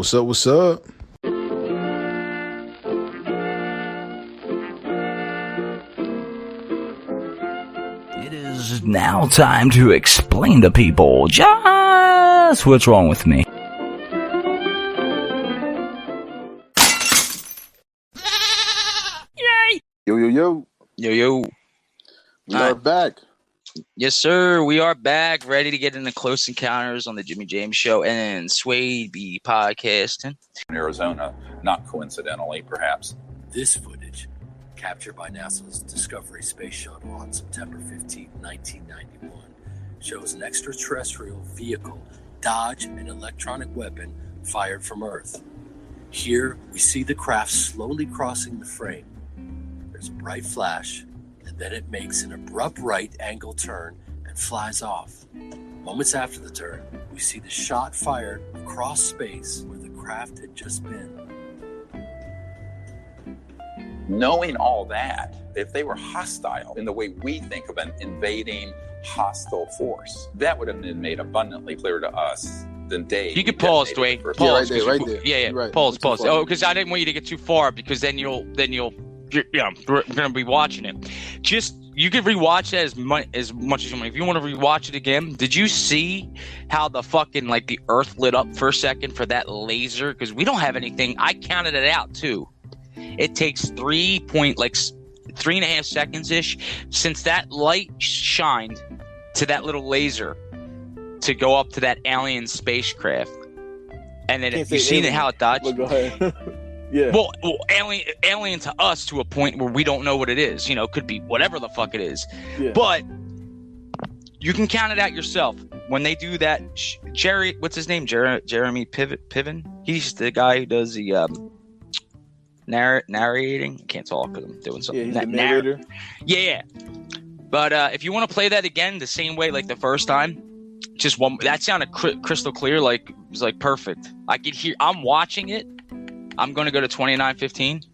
What's up? What's up? It is now time to explain to people just what's wrong with me. Yay! Yo, yo, yo. Yo, yo. We are back. Yes, sir. We are back, ready to get into Close Encounters on the Jimmy James Show and Suedebepodcasting. Arizona, not coincidentally, perhaps. This footage, captured by NASA's Discovery Space Shuttle on September 15, 1991, shows an extraterrestrial vehicle dodge an electronic weapon fired from Earth. Here, we see the craft slowly crossing the frame. There's a bright flash, and then it makes an abrupt right angle turn and flies off. Moments after the turn, we see the shot fired across space where the craft had just been. Knowing all that, if they were hostile in the way we think of an invading hostile force, that would have been made abundantly clear to us the day. You could pause, Dwayne. Pause, right there. Yeah. Right. Pause. Oh, because I didn't want you to get too far, because then you're we're gonna be watching it. Just you could rewatch that as much as you want. If you want to rewatch it again, did you see how the fucking the Earth lit up for a second for that laser? Because we don't have anything. I counted it out too. It takes 3.5 seconds ish since that light shined to that little laser to go up to that alien spacecraft, and then you seen it how it dodged. Go ahead. Yeah. Well, alien to us to a point where we don't know what it is. Could be whatever the fuck it is. Yeah. But you can count it out yourself. When they do that, Jerry, what's his name? Jeremy Piven? He's the guy who does the narrating. I can't talk because I'm doing something. Yeah, he's the narrator. Yeah. But if you want to play that again the same way like the first time, just one. That sounded crystal clear. It was perfect. I could hear. I'm watching it. I'm going to go to 29:15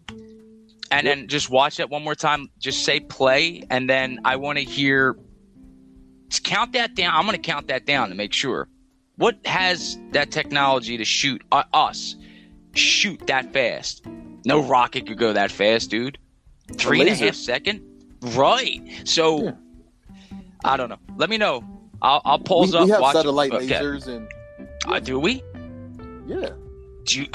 and then just watch that one more time. Just say play, and then I want to hear. Just count that down. I'm going to count that down to make sure. What has that technology to shoot shoot that fast? No rocket could go that fast, dude. 3.5 seconds? Right. So, I don't know. Let me know. I'll pause up. We have watch satellite lasers and. Do we? Yeah. Do you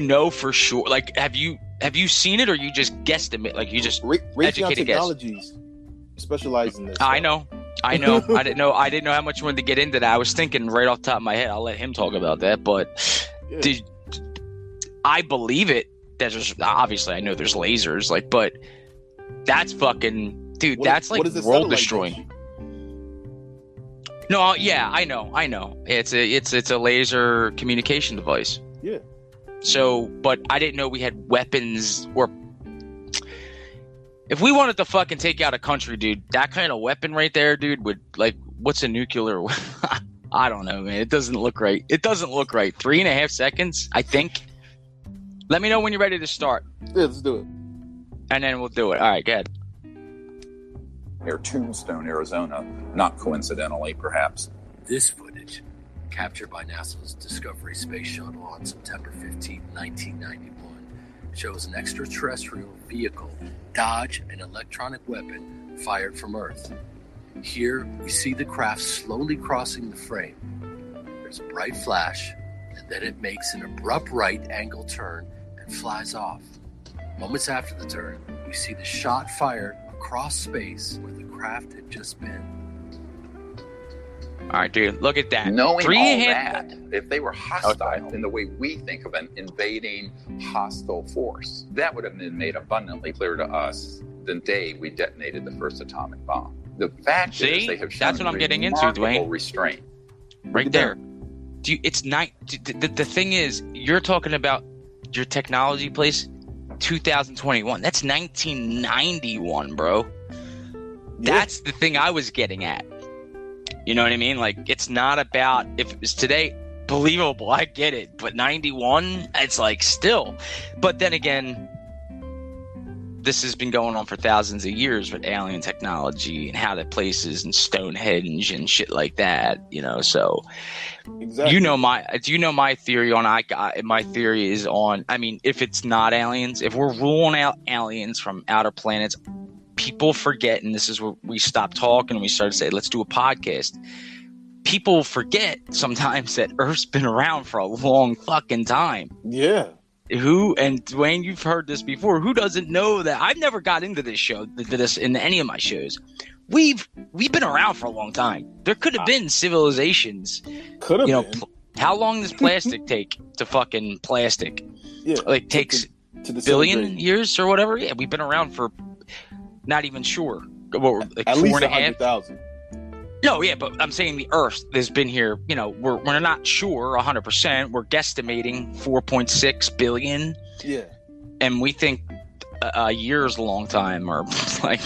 know for sure? Have you seen it, or you just guesstimate? You just Raytheon Technologies specialize in this. I know. I didn't know how much you wanted to get into that. I was thinking right off the top of my head. I'll let him talk about that. But I believe it. There's obviously I know there's lasers, but that's fucking dude. That's world destroying. No, yeah, I know. It's a laser communication device. Yeah. So, but I didn't know we had weapons, or if we wanted to fucking take out a country, dude, that kind of weapon right there, dude, would what's a nuclear? I don't know, man. It doesn't look right. 3.5 seconds, I think. Let me know when you're ready to start. Yeah, let's do it. And then we'll do it. All right, go ahead. Near Tombstone, Arizona, not coincidentally, perhaps. This footage, captured by NASA's Discovery Space Shuttle on September 15, 1991, shows an extraterrestrial vehicle dodge an electronic weapon fired from Earth. Here, we see the craft slowly crossing the frame. There's a bright flash, and then it makes an abrupt right angle turn and flies off. Moments after the turn, we see the shot fired across space where the craft had just been. All right, dude, look at that. Knowing all that, if they were hostile in the way we think of an invading hostile force, that would have been made abundantly clear to us the day we detonated the first atomic bomb. The fact is they have shown that's what I'm getting into, Dwayne. Restraint. Right there. The thing is, you're talking about your technology place 2021. That's 1991, bro. That's the thing I was getting at. You know what I mean? It's not about if it was today, believable. I get it. But 91, it's still. But then again, this has been going on for thousands of years with alien technology and how that places and Stonehenge and shit like that, so Exactly. do you know my theory on my theory is on, I mean, if it's not aliens, if we're ruling out aliens from outer planets, people forget, and this is where we stop talking and we start to say, let's do a podcast. People forget sometimes that Earth's been around for a long fucking time. Yeah. And Dwayne, you've heard this before. Who doesn't know that? I've never got into this show, in any of my shows. We've been around for a long time. There could have been civilizations. Could have been. How long does plastic take to fucking plastic? Yeah. Like takes to billion years or whatever. Yeah, we've been around for not even sure. Like at 4.5 least 100,000. No, yeah, but I'm saying the Earth has been here. We're not sure 100%. We're guesstimating 4.6 billion. Yeah. And we think a year is a long time, or like.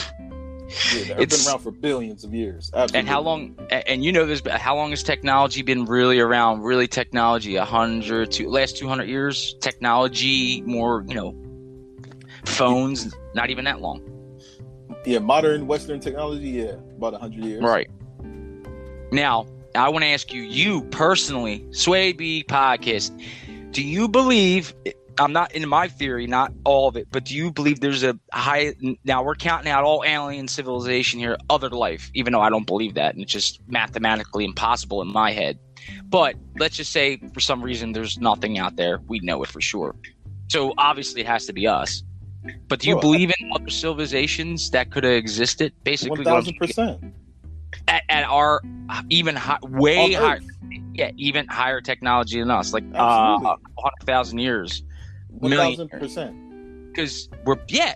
Yeah, they've been around for billions of years. Absolutely. And how long? And this? How long has technology been really around? Really, technology last 200 years. Technology, more phones. Not even that long. Yeah, modern Western technology. Yeah, about 100 years. Right. Now, I want to ask you personally, Suede podcast. Do you believe? I'm not in my theory, not all of it, but do you believe there's a high? Now we're counting out all alien civilization here, other life, even though I don't believe that, and it's just mathematically impossible in my head. But let's just say for some reason there's nothing out there. We know it for sure. So obviously it has to be us. But do you believe in other civilizations that could have existed? Basically, 1,000%. At our even way higher, even higher technology than us, like 100,000 years. 1,000%. Because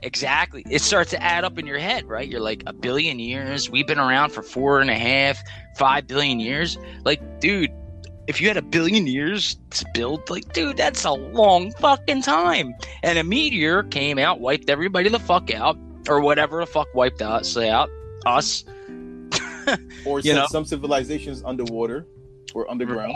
exactly. It starts to add up in your head, right? You're like, a billion years. We've been around for 4.5, 5 billion years. Like, dude, if you had 1 billion years to build, like, dude, that's a long fucking time. And a meteor came out, wiped everybody the fuck out, or whatever the fuck wiped us. Or some civilizations underwater or underground.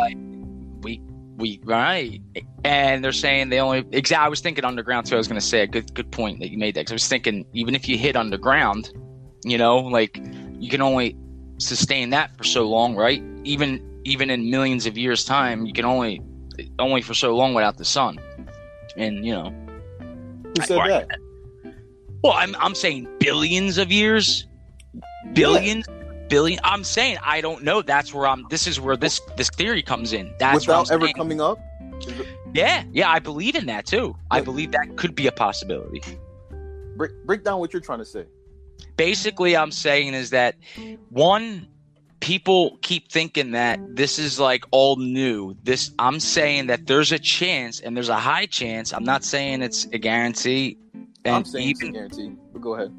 Right. And they're saying they only I was thinking underground too. I was going to say a good point that you made, that, because I was thinking even if you hit underground, like you can only sustain that for so long, right? Even in millions of years time, you can only for so long without the sun. And who said that? Well, I'm saying billions of years. Billions. Yeah. Billion. I'm saying I don't know. That's where this is where this theory comes in. That's without ever coming up. Yeah, I believe in that too. I believe that could be a possibility. Break down what you're trying to say. Basically, I'm saying is that people keep thinking that this is like all new. I'm saying that there's a chance, and there's a high chance. I'm not saying it's a guarantee. I'm saying it's a guarantee. But go ahead.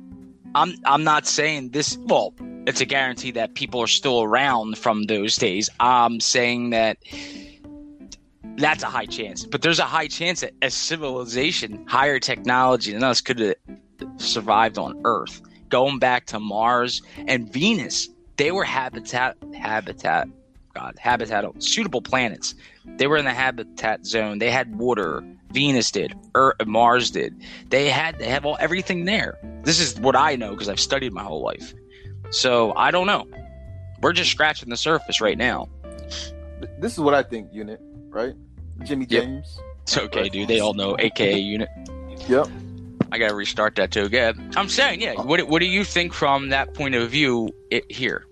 I'm not saying this. Well, it's a guarantee that people are still around from those days. I'm saying that that's a high chance, but there's a high chance that a civilization, higher technology than us, could have survived on Earth. Going back to Mars and Venus, they were suitable planets. They were in the habitat zone. They had water. Venus did. Mars did. They have everything there. This is what I know because I've studied my whole life. So I don't know. We're just scratching the surface right now. This is what I think, Unit. Right? Jimmy James. Yep. It's okay, right. Dude. They all know, AKA Unit. Yep. I gotta restart that too. Again. I'm saying, yeah. What do you think from that point of view here?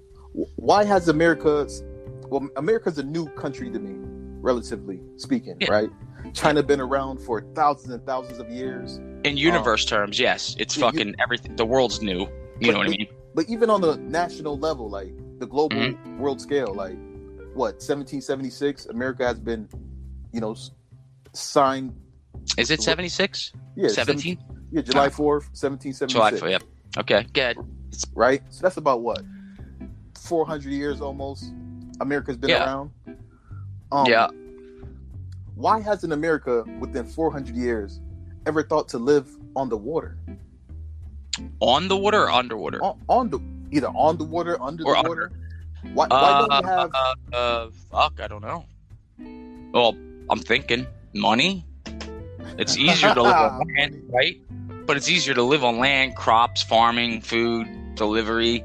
Why has America's a new country to me, relatively speaking, right? China been around for thousands and thousands of years. In universe terms, yes. It's fucking everything. The world's new. You know what I mean? But even on the national level, like the global world scale, like 1776, America has been, signed. Is it 76? Yeah. 17? Yeah, July 4th, 1776. July 4th, yep. Okay, good. Right? So that's about 400 years almost. America's been around. Why hasn't America, within 400 years, ever thought to live on the water? On the water or underwater? Either on the water, under the water. Why don't we have? I don't know. Well, I'm thinking money. It's easier to live on land, right? but it's easier to live on land, crops, farming, food, delivery.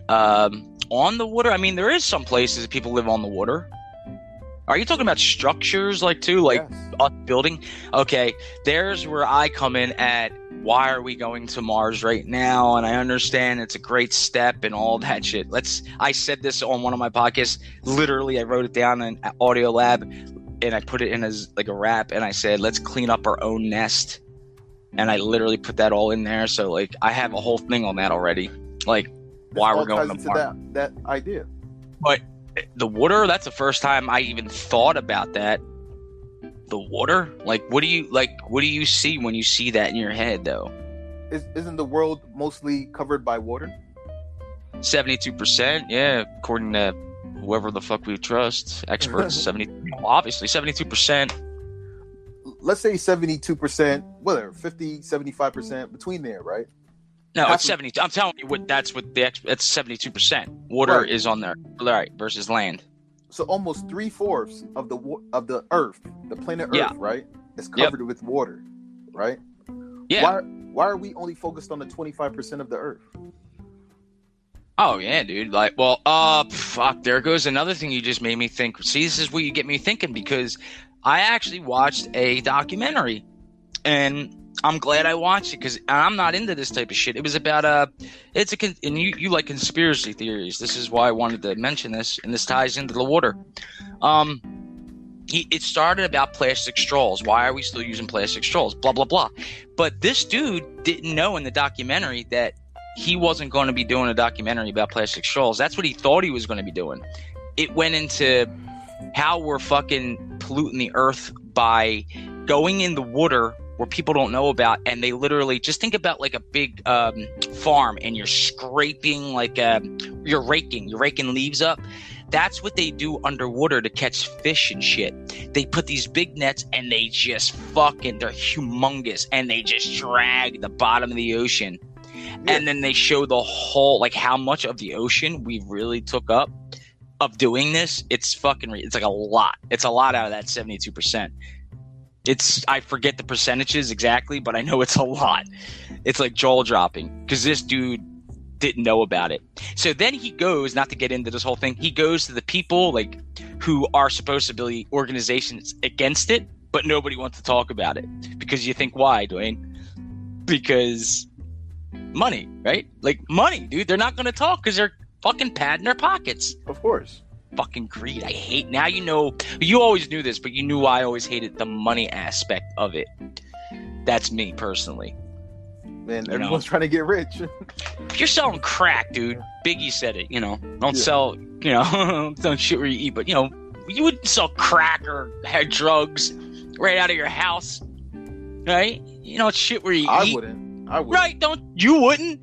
On the water, I mean, there is some places that people live on the water. Are you talking about structures too? Yes. Us building? Okay, there's where I come in at why are we going to Mars right now? And I understand it's a great step and all that shit. I said this on one of my podcasts. Literally, I wrote it down in Audio Lab and I put it in as a rap and I said, let's clean up our own nest. And I literally put that all in there. So I have a whole thing on that already. Why we're going to Mars. That idea. But the water, that's the first time I even thought about that. The water? What do you see when you see that in your head though? Isn't the world mostly covered by water? 72%, yeah, according to whoever the fuck we trust, experts. Obviously 72%. Let's say 72%, whatever, 50, 75%, between there, right? No, it's 72. I'm telling you it's 72%. Water is on there, right, versus land. So almost 3/4 of the Earth, the planet Earth, right, is covered with water, right? Yeah. Why are we only focused on the 25% of the Earth? Oh yeah, dude. Fuck. There goes another thing you just made me think. See, this is what you get me thinking because I actually watched a documentary, and I'm glad I watched it because I'm not into this type of shit. It was about and you like conspiracy theories. This is why I wanted to mention this, and this ties into the water. It started about plastic straws. Why are we still using plastic straws? Blah blah blah. But this dude didn't know in the documentary that he wasn't going to be doing a documentary about plastic straws. That's what he thought he was going to be doing. It went into how we're fucking polluting the earth by going in the water where people don't know about, and they literally just think about a big farm, and you're scraping you're raking leaves up. That's what they do underwater to catch fish and shit. They put these big nets and they just they're humongous, and they just drag the bottom of the ocean. Yeah. And then they show the whole, how much of the ocean we really took up of doing this. It's a lot. It's a lot out of that 72%. I forget the percentages exactly, but I know it's a lot. It's jaw dropping because this dude didn't know about it. So then he goes, not to get into this whole thing, he goes to the people who are supposed to be organizations against it, but nobody wants to talk about it because you think, why, Dwayne? Because money, right? Money, dude. They're not going to talk because they're fucking padding their pockets. Of course. Fucking greed. I hate. Now you know. You always knew this, but you knew I always hated the money aspect of it. That's me personally. Man, everyone's trying to get rich. If you're selling crack, dude, Biggie said it. Don't sell. Don't shit where you eat. But you wouldn't sell crack or have drugs right out of your house, right? Shit where you eat. I wouldn't. Right? You wouldn't.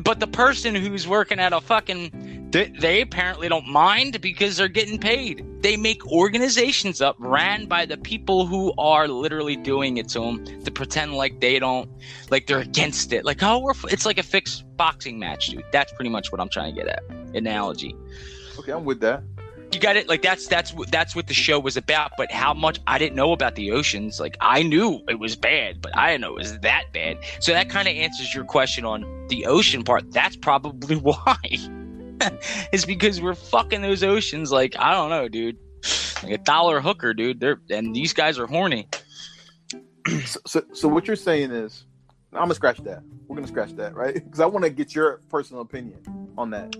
But the person who's working at a fucking, they apparently don't mind because they're getting paid. They make organizations up ran by the people who are literally doing it to them to pretend they don't, they're against it. It's like a fixed boxing match, dude. That's pretty much what I'm trying to get at. Analogy. Okay, I'm with that. You got it. That's what the show was about. But how much I didn't know about the oceans. I knew it was bad, but I didn't know it was that bad. So that kind of answers your question on the ocean part. That's probably why. It's because we're fucking those oceans. I don't know, dude. $1 hooker, dude. And these guys are horny. So what you're saying is, I'm gonna scratch that. We're gonna scratch that, right? Because I want to get your personal opinion on that,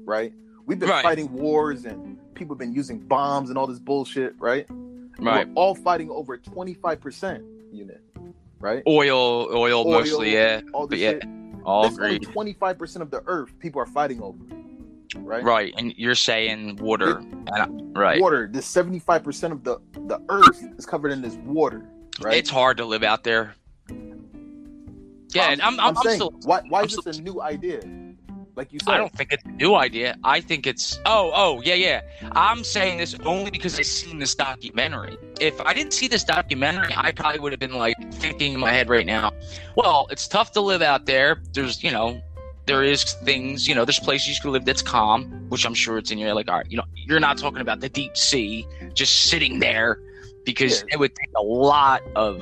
right? We've been fighting wars and people have been using bombs and all this bullshit, right? Right. We're all fighting over 25% unit, right? Oil mostly, yeah. All this shit. All agreed. 25% of the earth people are fighting over, right? Right, and you're saying water. Right. Water. This 75% of the earth is covered in this water, right? It's hard to live out there. Yeah, I'm saying, still. Why is this a new idea? Like you said, I don't think it's a new idea. I think it's yeah. I'm saying this only because I've seen this documentary. If I didn't see this documentary, I probably would have been thinking in my head right now, well, it's tough to live out there. There's there is things, there's places you can live that's calm, which I'm sure it's in your all right, you're not talking about the deep sea just sitting there because it would take a lot of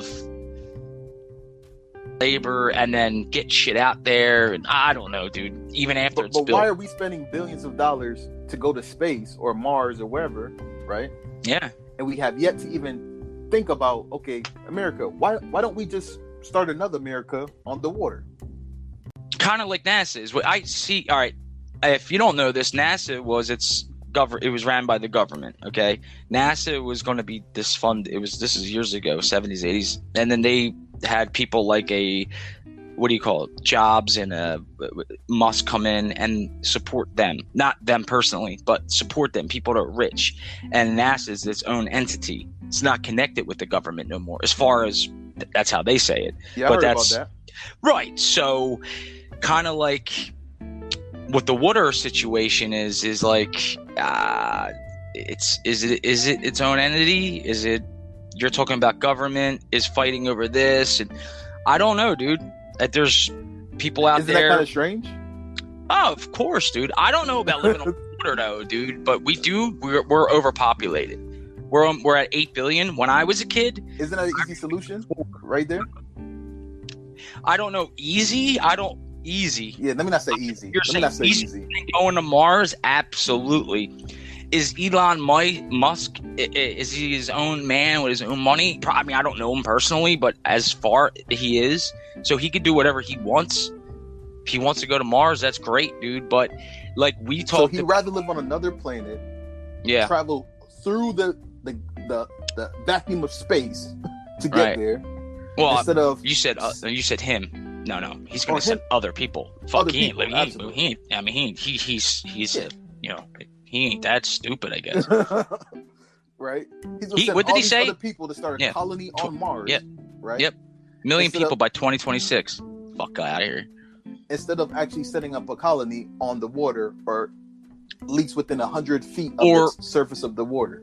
labor and then get shit out there. And I don't know, dude. Even after it's built. But why are we spending billions of dollars to go to space or Mars or wherever, right? Yeah. And we have yet to even think about, okay, America, why don't we just start another America on the water? Kind of like NASA is what I see. All right. If you don't know this, NASA was it was ran by the government. Okay. NASA was going to be this is years ago, 70s, 80s. And then they had people like Jobs and Musk come in and support them. Not them personally, but support them. People that are rich. And NASA is its own entity. It's not connected with the government no more, as far as that's how they say it. Yeah, I heard about that. Right. So kind of like what the water situation is like, is it its own entity? Is it, you're talking about government is fighting over this? And I don't know, dude. There's people out there. Isn't that kind of strange? Oh, of course, dude. I don't know about living on water though, dude, but we're overpopulated. We're at 8 billion. When I was a kid, isn't that an easy solution right there? I don't know. Easy. Yeah, let me not say easy. You're saying easy. Going to Mars? Absolutely. Is Elon Musk, is he his own man with his own money? I mean, I don't know him personally, but as far he is, so he could do whatever he wants. If he wants to go to Mars, that's great, dude. But like we talked, so he'd rather live on another planet, travel through the vacuum of space to get there. Well, instead of you said him. No, he's going to send other people. Fuck, he ain't. He's he ain't that stupid, I guess. Right? He's gonna send what did he say? Other people to start a colony on Mars. Yep. Right. Yep. Million people by 2026. Fuck out of here. Instead of actually setting up a colony on the water, or at least within 100 feet of the surface of the water.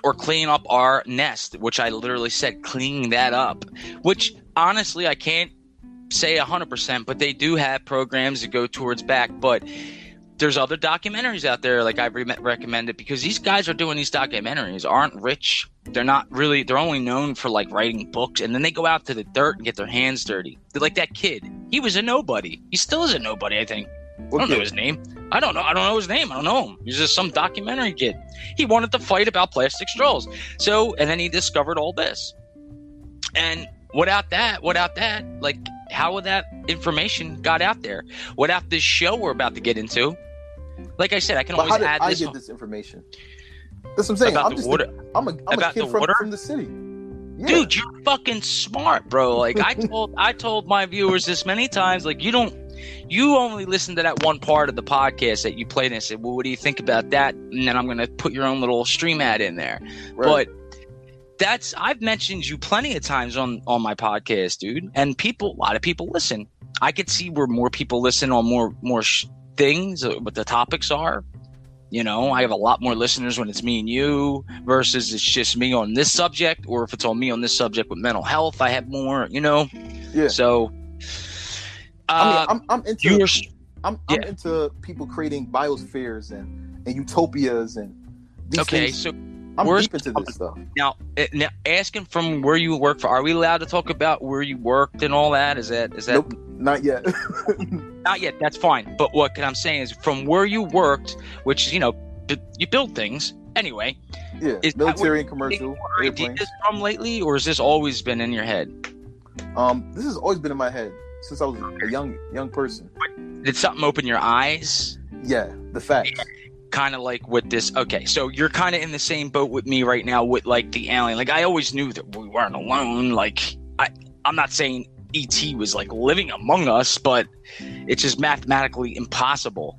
Or clean up our nest, which I literally said cleaning that up. Which honestly, I can't say 100%, but they do have programs that go towards back. But there's other documentaries out there, like I recommended, because these guys are doing these documentaries, aren't rich. They're not really. They're only known for like writing books, and then they go out to the dirt and get their hands dirty. They're like that kid. He was a nobody. He still is a nobody, I think. I don't know his name. I don't know his name. I don't know him. He's just some documentary kid. He wanted to fight about plastic straws. So, and then he discovered all this. And without that, like, how would that information got out there? Without this show we're about to get into, like I said, I can always add this. I get this information. That's what I'm saying. I'm a kid from the city. Yeah. Dude, you're fucking smart, bro. Like I told my viewers this many times. Like you only listen to that one part of the podcast that you played and said, well, what do you think about that? And then I'm going to put your own little stream ad in there. Right. But I've mentioned you plenty of times on my podcast, dude. And a lot of people listen. I could see where more people listen on more things, what the topics are. You know, I have a lot more listeners when it's me and you versus it's just me on this subject, or if it's on me on this subject with mental health, I have more, you know? Yeah. So, I'm into people creating biospheres and utopias and these things. So I'm deep into this stuff. Now, asking from where you work for, are we allowed to talk about where you worked and all that? Is that? Nope, not yet. Not yet. That's fine. But what I'm saying is, from where you worked, which is, you know, you build things anyway. Yeah, is military and commercial airplanes. From lately, or has this always been in your head? This has always been in my head since I was a young person. Did something open your eyes? Yeah, the facts. Yeah. Kind of like with this. Okay, so you're kind of in the same boat with me right now with like the alien. Like I always knew that we weren't alone. Like I'm not saying ET was like living among us, but it's just mathematically impossible.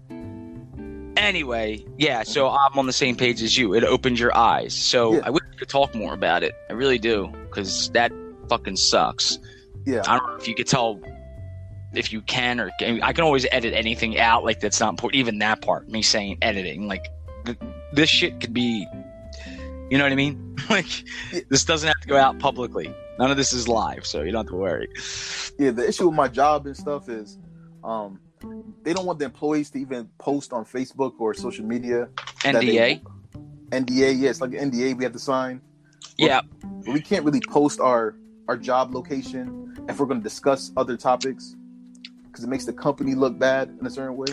Anyway, yeah, so I'm on the same page as you. It opened your eyes. So I wish we could talk more about it. I really do, because that fucking sucks. Yeah. I don't know if you could tell, if you can, or I can always edit anything out like that's not important. Even that part, me saying editing, like this shit could be, you know what I mean? Like this doesn't have to go out publicly. None of this is live, so you don't have to worry. Yeah, the issue with my job and stuff is they don't want the employees to even post on Facebook or social media. NDA? NDA, yeah, it's like an NDA we have to sign. Yeah. But we can't really post our our job location if we're going to discuss other topics because it makes the company look bad in a certain way.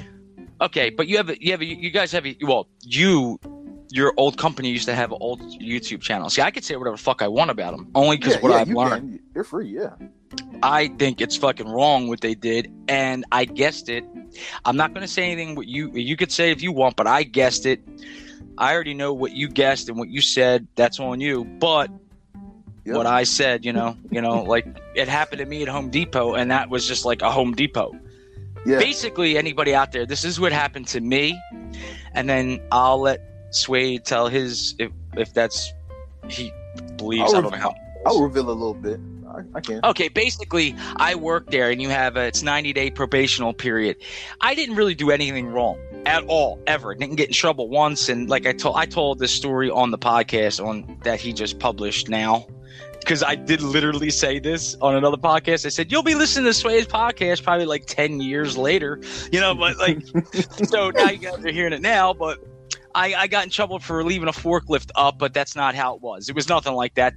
Okay, but you guys have your old company used to have an old YouTube channel. See, I could say whatever the fuck I want about them, only because what I've learned. You're free, yeah. I think it's fucking wrong what they did, and I guessed it. I'm not going to say anything what you could say if you want, but I guessed it. I already know what you guessed and what you said. That's on you. But what I said, like it happened to me at Home Depot, and that was just like a Home Depot. Yeah. Basically, anybody out there, this is what happened to me, and then I'll let Suede tell his if that's he believes. I don't know how. I'll reveal a little bit. I can. Okay, basically, I work there, and you have it's 90-day probational period. I didn't really do anything wrong at all, ever. Didn't get in trouble once, and like I told this story on the podcast that he just published now. Because I did literally say this on another podcast. I said, you'll be listening to Suede's podcast probably like 10 years later. But like, so now you guys are hearing it now. But I got in trouble for leaving a forklift up, but that's not how it was. It was nothing like that.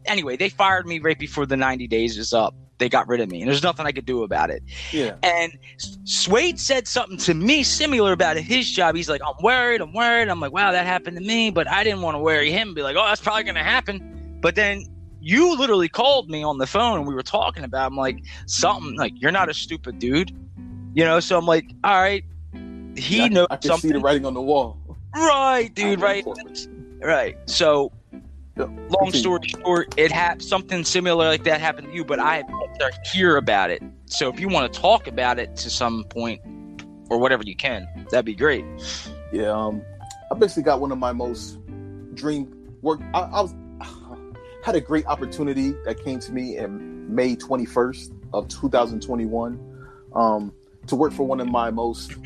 Anyway, they fired me right before the 90 days is up. They got rid of me, and there's nothing I could do about it. Yeah. And Suede said something to me similar about his job. He's like, I'm worried. I'm like, wow, that happened to me, but I didn't want to worry him and be like, oh, that's probably going to happen. But then you literally called me on the phone and we were talking about it. I'm like, something like, you're not a stupid dude. So I'm like, all right. He knows I can something. see the writing on the wall. Right, dude, right. Right. So, long story short, something similar like that happened to you, but I had to hear about it. So if you want to talk about it to some point or whatever you can, that'd be great. Yeah, I basically got one of my most dream work. I had a great opportunity that came to me in May 21st of 2021 to work for one of my most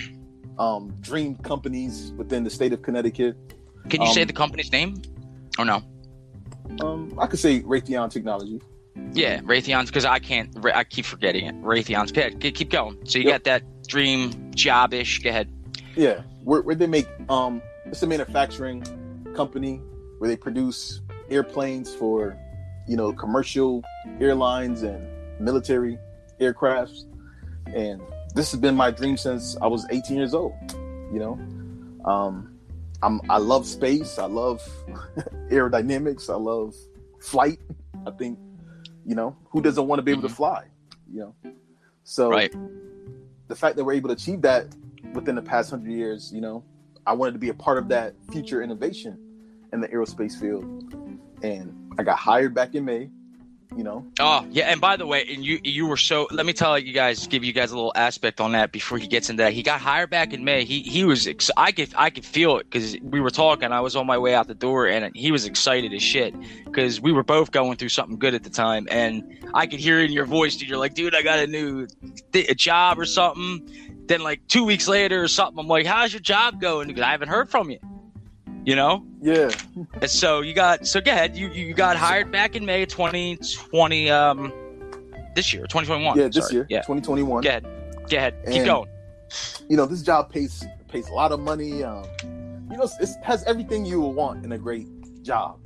dream companies within the state of Connecticut. Can you say the company's name or no? I could say Raytheon Technology. Yeah, Raytheon's, because I keep forgetting it. Raytheon's. Keep going. So you got that dream job-ish. Go ahead. Yeah, where they make it's a manufacturing company where they produce airplanes for commercial airlines and military aircrafts, and this has been my dream since I was 18 years old. I love space. I love aerodynamics. I love flight. I think, who doesn't want to be able to fly? So right. The fact that we're able to achieve that within the past 100 years, I wanted to be a part of that future innovation in the aerospace field. And I got hired back in May. Oh yeah, and by the way, and you were so. Let me give you guys a little aspect on that before he gets into that. He got hired back in May. He was. I could feel it because we were talking. I was on my way out the door, and he was excited as shit because we were both going through something good at the time, and I could hear it in your voice, dude. You're like, dude, I got a new job or something. Then like 2 weeks later or something, I'm like, how's your job going? Because I haven't heard from you. Yeah. And so go ahead. You got hired back in May of 2020. This year, 2021. Yeah, this year. Yeah, 2021. Go ahead. Keep going. This job pays a lot of money. It has everything you will want in a great job.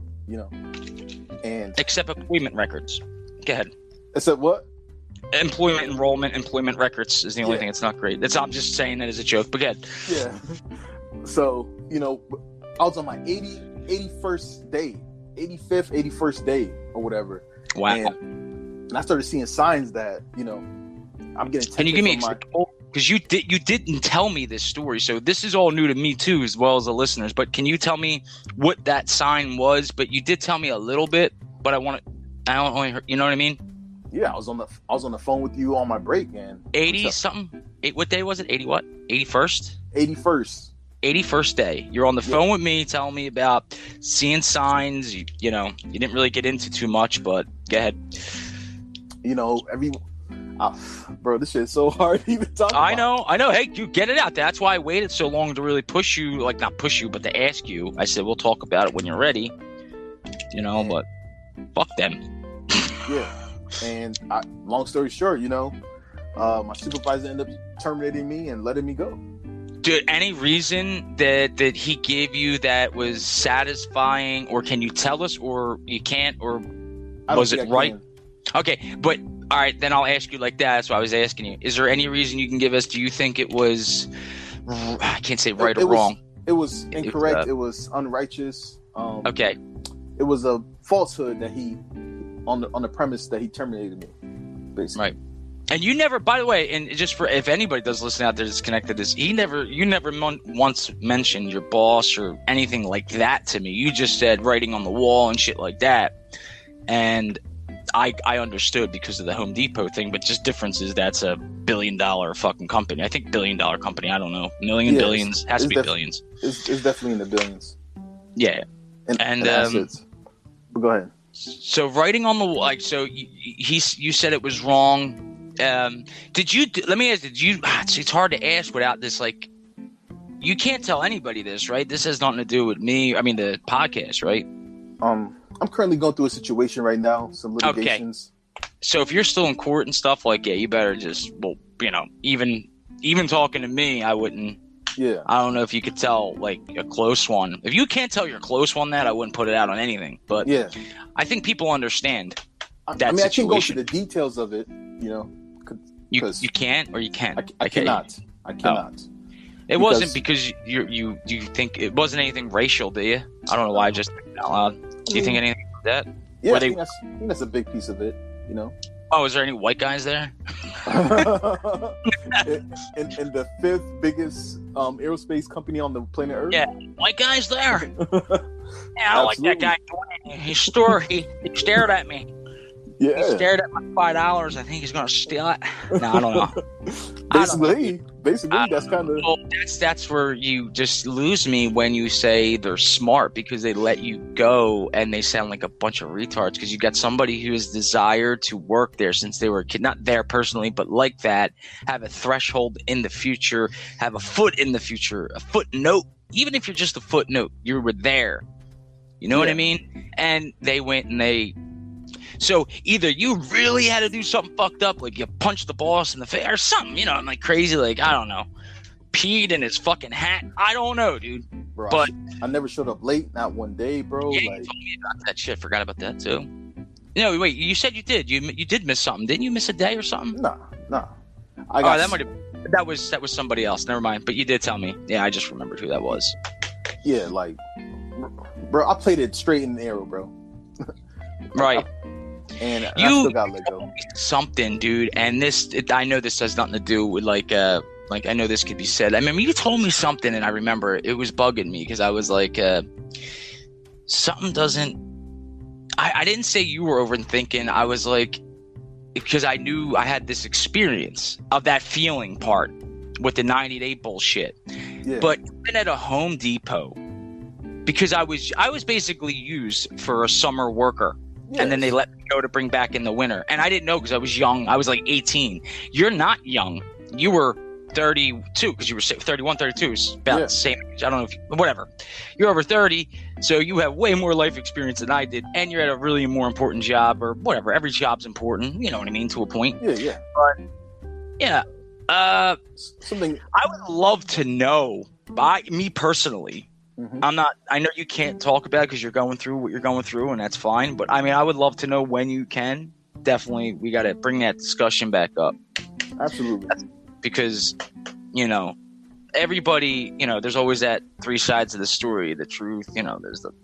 And except employment records. Go ahead. Except what? Employment records is the only thing that's not great. I'm just saying that as a joke. But go ahead. Yeah. So I was on my 81st day, 81st day or whatever. Wow. And I started seeing signs that, I'm getting. Can you give me an example? Because you didn't tell me this story, so this is all new to me too, as well as the listeners. But can you tell me what that sign was? But you did tell me a little bit, but I don't only heard, you know what I mean? Yeah, I was on the phone with you on my break, and 80 something. What day was it? 80 what? 81st. 81st day. You're on the phone with me telling me about seeing signs. You didn't really get into too much, but go ahead. Bro, this shit is so hard to even talk about. I know. Hey, you get it out. That's why I waited so long to really push you, like not push you, but to ask you. I said, we'll talk about it when you're ready. But fuck them. Yeah. And long story short, my supervisor ended up terminating me and letting me go. Did any reason that he gave you that was satisfying, or can you tell us, or you can't, or was it right? Okay, but all right, then I'll ask you like that. That's why I was asking you. Is there any reason you can give us? Do you think it was? I can't say right or wrong. It was incorrect. It was unrighteous. Okay. It was a falsehood that he, on the premise that he terminated me, basically. Right. And you never, by the way, and just for if anybody does listen out there that's connected to this, you never once mentioned your boss or anything like that to me. You just said writing on the wall and shit like that. And I understood because of the Home Depot thing, but just difference is that's a $1 billion fucking company. I think $1 billion company. I don't know. Billions. Has to be billions. It's definitely in the billions. Yeah. And assets. But go ahead. So writing on the wall, like, so you said it was wrong. Did you? Let me ask. Did you? It's hard to ask without this. Like, you can't tell anybody this, right? This has nothing to do with me. I mean, the podcast, right? I'm currently going through a situation right now. Some litigations. Okay. So if you're still in court and stuff, like, yeah, you better just, well, you know, even talking to me, I wouldn't. Yeah. I don't know if you could tell, like, a close one. If you can't tell your close one that, I wouldn't put it out on anything. But yeah, I think people understand that situation. I can't go into the details of it, you know. You can't, or you can? I cannot. I cannot. Oh. It wasn't because you think it wasn't anything racial, do you? I don't know why I just think it out loud. Do you think anything like that? Yeah, I think that's a big piece of it, you know. Oh, is there any white guys there? in the 5th biggest aerospace company on the planet Earth? Yeah, white guys there. Yeah, I don't like that guy. He stared at me. Yeah. He stared at my $5. I think he's going to steal it. No, I don't know. Basically, that's kind of... Well, that's where you just lose me when you say they're smart, because they let you go and they sound like a bunch of retards, because you got somebody who has desired to work there since they were a kid. Not there personally, but like that. Have a threshold in the future. Have a foot in the future. A footnote. Even if you're just a footnote, you were there. You know what I mean? And they went and they... So either you really had to do something fucked up, like you punched the boss in the face or something, you know, like crazy, like, I don't know, peed in his fucking hat. I don't know, dude. Bro, but I never showed up late, not one day, bro. Yeah, you told me about that shit. Forgot about that too. No, wait, you said you did. You did miss something. Didn't you miss a day or something? No. That was somebody else. Never mind. But you did tell me. Yeah, I just remembered who that was. Yeah, like, bro, I played it straight in the arrow, bro. Right. And I still got let go. Something, dude. And I know this has nothing to do with like I know this could be said. I mean, you told me something, and I remember it was bugging me because I was like, something doesn't. I didn't say you were overthinking. I was like, because I knew I had this experience of that feeling part with the 90-day bullshit. Yeah. But even at a Home Depot, because I was basically used for a summer worker. Yes. And then they let me go to bring back in the winter. And I didn't know because I was young. I was like 18. You're not young. You were 32 because you were 31, 32 is about the same age. I don't know whatever. You're over 30, so you have way more life experience than I did. And you're at a really more important job or whatever. Every job's important. You know what I mean, to a point. Yeah. But, yeah. Something I would love to know, me personally. Mm-hmm. I know you can't talk about it because you're going through what you're going through, and that's fine. But I mean, I would love to know when you can. Definitely, we got to bring that discussion back up. Absolutely. Because, you know, everybody, you know, there's always that 3 sides of the story. The truth, you know,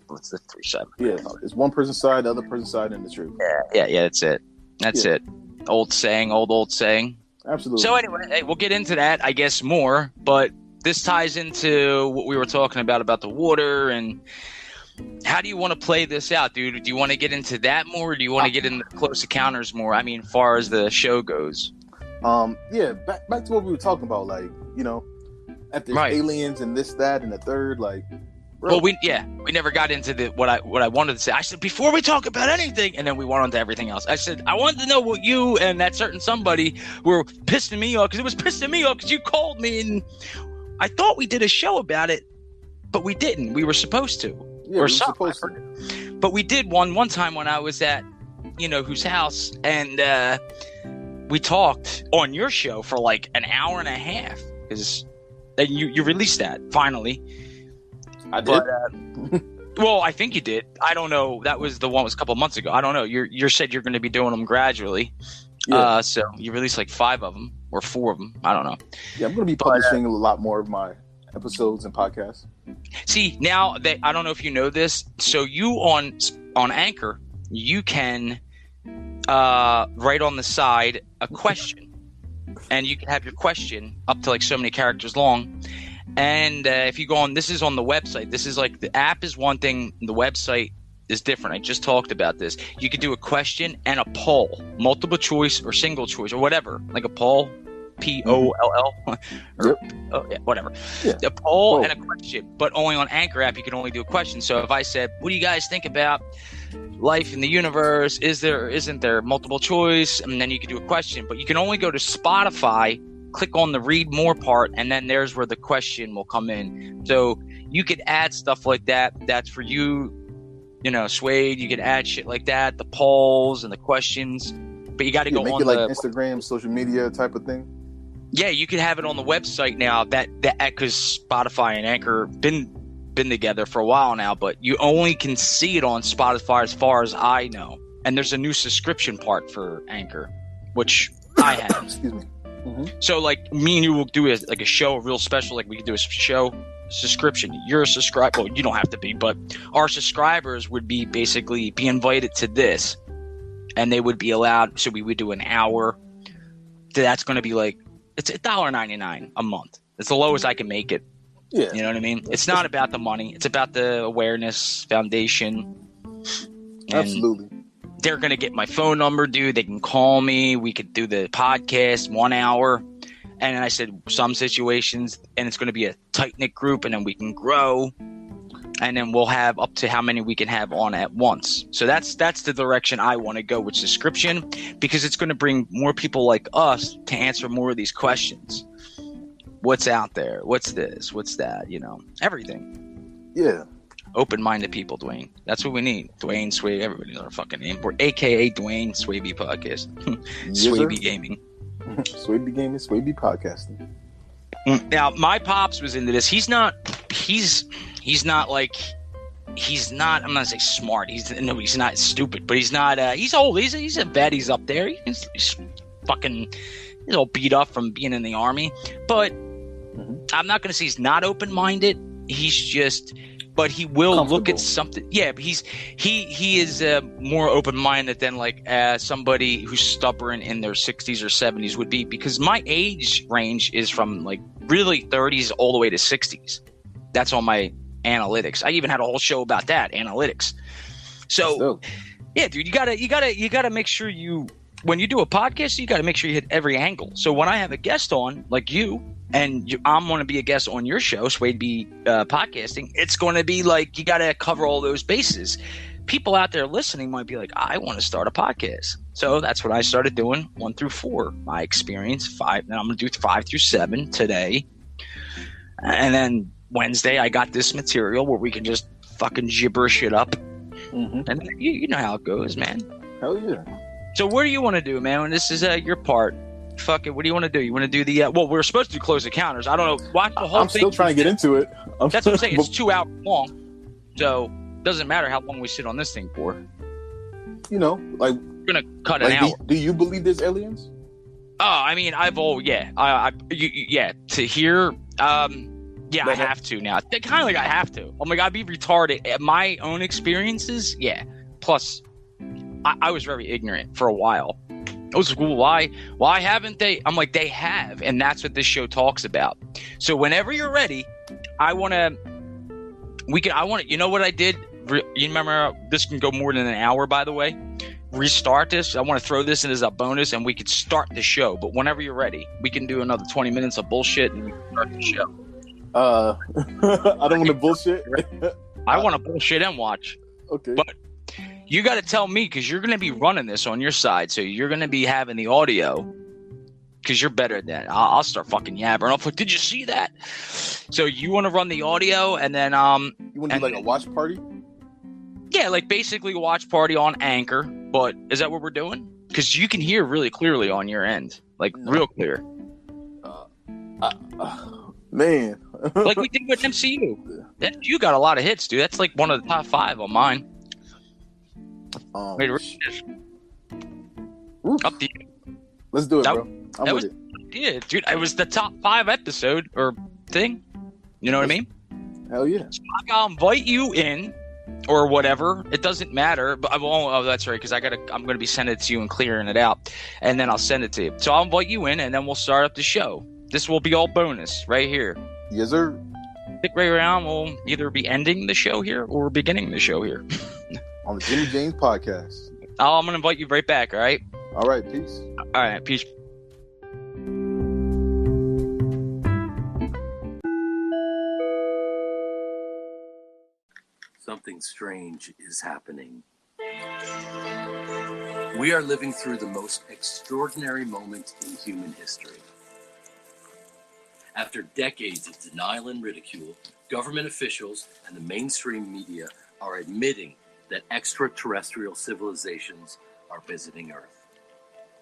what's the 3 sides? Yeah, it's one person's side, the other person's side, and the truth. Yeah, that's it. That's it. Old saying. Absolutely. So anyway, hey, we'll get into that, I guess, more, but this ties into what we were talking about the water, and how do you want to play this out, dude? Do you want to get into that more, or do you want to get into close encounters more? I mean, as far as the show goes. Yeah, back to what we were talking about, like, you know, at the aliens and this, that, and the third, like. Bro. Well, we never got into what I wanted to say. I said, before we talk about anything, and then we went on to everything else. I said, I wanted to know what you and that certain somebody were pissing me off, because it was pissing me off because you called me and I thought we did a show about it, but we didn't. We were supposed to. Yeah, or something. But we did one time when I was at, you know, whose house, and we talked on your show for like an hour and a half. And you released that finally. I did. Well, I think you did. I don't know. That was the one was a couple months ago. I don't know. You said you're going to be doing them gradually. Yeah. So you released like 5 of them or 4 of them. I don't know. Yeah, I'm going to be publishing a lot more of my episodes and podcasts. See, now that I don't know if you know this. So you on Anchor, you can write on the side a question, and you can have your question up to like so many characters long. And if you go on, this is on the website. This is like the app is one thing. The website is different. I just talked about this. You could do a question and a poll, multiple choice or single choice or whatever, like a poll, P-O-L-L, or whatever. Yeah. A poll and a question, but only on Anchor app you can only do a question. So if I said, "What do you guys think about life in the universe? Isn't there multiple choice?" And then you could do a question, but you can only go to Spotify. Click on the read more part, and then there's where the question will come in. So you could add stuff like that. That's for you, Suede. You could add shit like that, the polls and the questions. But you got to go make on it like Instagram, social media type of thing. Yeah, you can have it on the website now. That because Spotify and Anchor been together for a while now, but you only can see it on Spotify as far as I know. And there's a new subscription part for Anchor, which I have. Excuse me. Mm-hmm. So like me and you will do a show, a real special, like we could do a show subscription. You're a subscriber. Well, you don't have to be, but our subscribers would be basically be invited to this, and they would be allowed. So we would do an hour. That's going to be like, it's $1.99 a month. It's the lowest I can make it. Yeah. You know what I mean? It's not about the money. It's about the awareness foundation. Absolutely. They're going to get my phone number, dude. They can call me. We could do the podcast 1 hour. And I said some situations, and it's going to be a tight-knit group, and then we can grow. And then we'll have up to how many we can have on at once. So that's the direction I want to go with subscription, because it's going to bring more people like us to answer more of these questions. What's out there? What's this? What's that? Everything. Yeah. Open-minded people, Dwayne. That's what we need. Dwayne, Suede, everybody's our fucking name. We're AKA Dwayne, Suedebepodcasting. Suede Gaming. Suede Gaming, Suedebepodcasting. Now, my pops was into this. He's not, I'm not going to say smart. He's not stupid, but he's not, he's old. He's a vet. He's up there. He's all beat up from being in the army. But I'm not going to say he's not open-minded. He's just... But he will look at something. Yeah, but he is more open-minded than like somebody who's stubborn in their 60s or 70s would be, because my age range is from like really 30s all the way to 60s. That's on my analytics. I even had a whole show about that, analytics. So yeah, dude, you gotta make sure when you do a podcast, you gotta make sure you hit every angle. So when I have a guest on, like you. And I'm going to be a guest on your show, Suedebepodcasting. It's going to be like you got to cover all those bases. People out there listening might be like, I want to start a podcast. So that's what I started doing, 1 through 4. My experience, 5. Then I'm going to do 5 through 7 today. And then Wednesday, I got this material where we can just fucking gibberish it up. Mm-hmm. And you know how it goes, man. Hell yeah. So what do you want to do, man? This is your part. Fuck it. What do you want to do? You want to do the we're supposed to do close encounters. I don't know. Watch the whole thing. I'm still trying to get into it. That's what I'm saying. It's 2 hours long, so it doesn't matter how long we sit on this thing for. Like we're gonna cut an hour. Do you believe there's aliens? Oh, I mean, to hear, I have to now. Kind of like I have to. I'm like, I'd be retarded. At my own experiences, yeah. Plus, I was very ignorant for a while. It was cool. Why haven't they? I'm like, they have, and that's what this show talks about. So whenever you're ready, I want to. You know what I did? You remember? This can go more than an hour, by the way. Restart this. I want to throw this in as a bonus, and we could start the show. But whenever you're ready, we can do another 20 minutes of bullshit and start the show. I don't want to bullshit. I want to bullshit and watch. Okay, but. You got to tell me, because you're going to be running this on your side, so you're going to be having the audio, because you're better at that. I'll start fucking yabbering. I'll put, did you see that? So you want to run the audio, and then you want to do like a watch party? Yeah, like basically a watch party on Anchor. But is that what we're doing? Because you can hear really clearly on your end, like real clear. Man, like we did with MCU. You got a lot of hits, dude. That's like one of the top 5 on mine. Wait, up to you. Let's do it, bro. I'm with it. Yeah, dude. It was the top 5 episode or thing. You know what I mean? Hell yeah. So I'll invite you in or whatever. It doesn't matter. But I won't. Oh, that's right. Because I'm going to be sending it to you and clearing it out. And then I'll send it to you. So I'll invite you in and then we'll start up the show. This will be all bonus right here. Yes, sir. Stick right around. We'll either be ending the show here or beginning the show here. On the Jimmy James podcast. I'm going to invite you right back. All right? All right. Peace. All right. Peace. Something strange is happening. We are living through the most extraordinary moment in human history. After decades of denial and ridicule, government officials and the mainstream media are admitting that extraterrestrial civilizations are visiting Earth.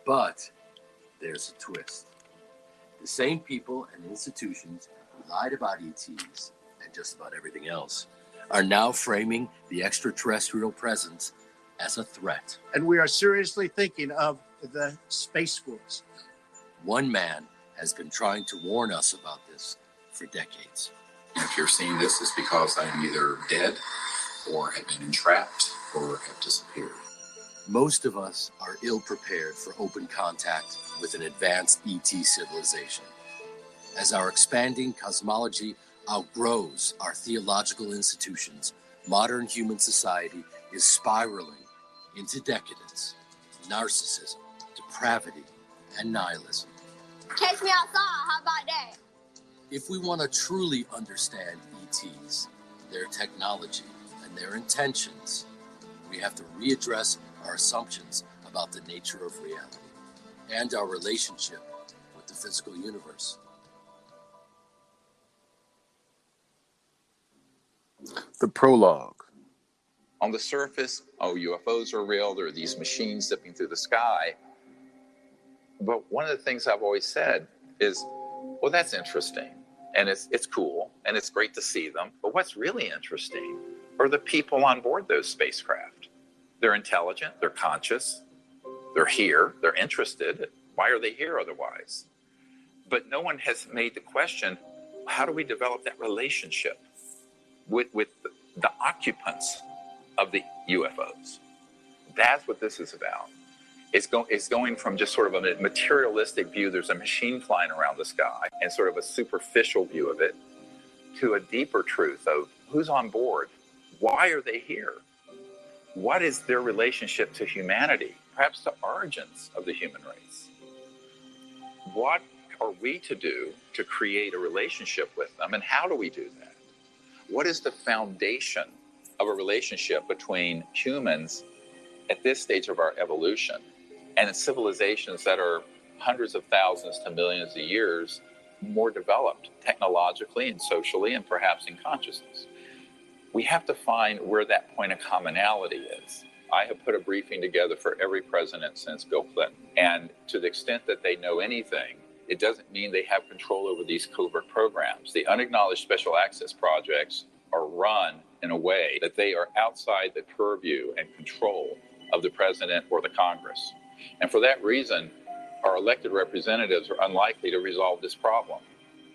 But there's a twist. The same people and institutions who lied about ETs and just about everything else are now framing the extraterrestrial presence as a threat. And we are seriously thinking of the Space Force. One man has been trying to warn us about this for decades. If you're seeing this, it's because I am either dead or have been entrapped or have disappeared. Most of us are ill-prepared for open contact with an advanced ET civilization. As our expanding cosmology outgrows our theological institutions, modern human society is spiraling into decadence, narcissism, depravity, and nihilism. Catch me outside, how about that? If we want to truly understand ETs, their technology, and their intentions, we have to readdress our assumptions about the nature of reality and our relationship with the physical universe. The prologue. On the surface, UFOs are real. There are these machines zipping through the sky. But one of the things I've always said is, well, that's interesting. And it's cool. And it's great to see them. But what's really interesting are the people on board those spacecraft. They're intelligent. They're conscious. They're here. They're interested. Why are they here otherwise? But no one has made the question, how do we develop that relationship with the occupants of the UFOs? That's what this is about. It's going from just sort of a materialistic view, there's a machine flying around the sky, and sort of a superficial view of it, to a deeper truth of who's on board, why are they here, what is their relationship to humanity, perhaps the origins of the human race. What are we to do to create a relationship with them, and how do we do that? What is the foundation of a relationship between humans at this stage of our evolution and civilizations that are hundreds of thousands to millions of years more developed technologically and socially and perhaps in consciousness? We have to find where that point of commonality is. I have put a briefing together for every president since Bill Clinton, and to the extent that they know anything, it doesn't mean they have control over these covert programs. The unacknowledged special access projects are run in a way that they are outside the purview and control of the president or the Congress. And for that reason, our elected representatives are unlikely to resolve this problem.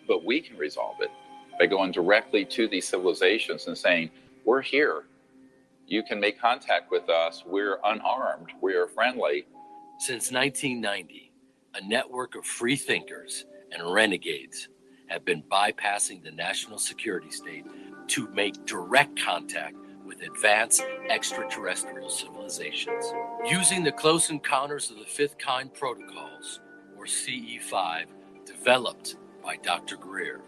But we can resolve it by going directly to these civilizations and saying, we're here. You can make contact with us. We're unarmed. We are friendly. Since 1990, a network of free thinkers and renegades have been bypassing the national security state to make direct contact with advanced extraterrestrial civilizations. Using the Close Encounters of the Fifth Kind protocols, or CE5, developed by Dr. Greer.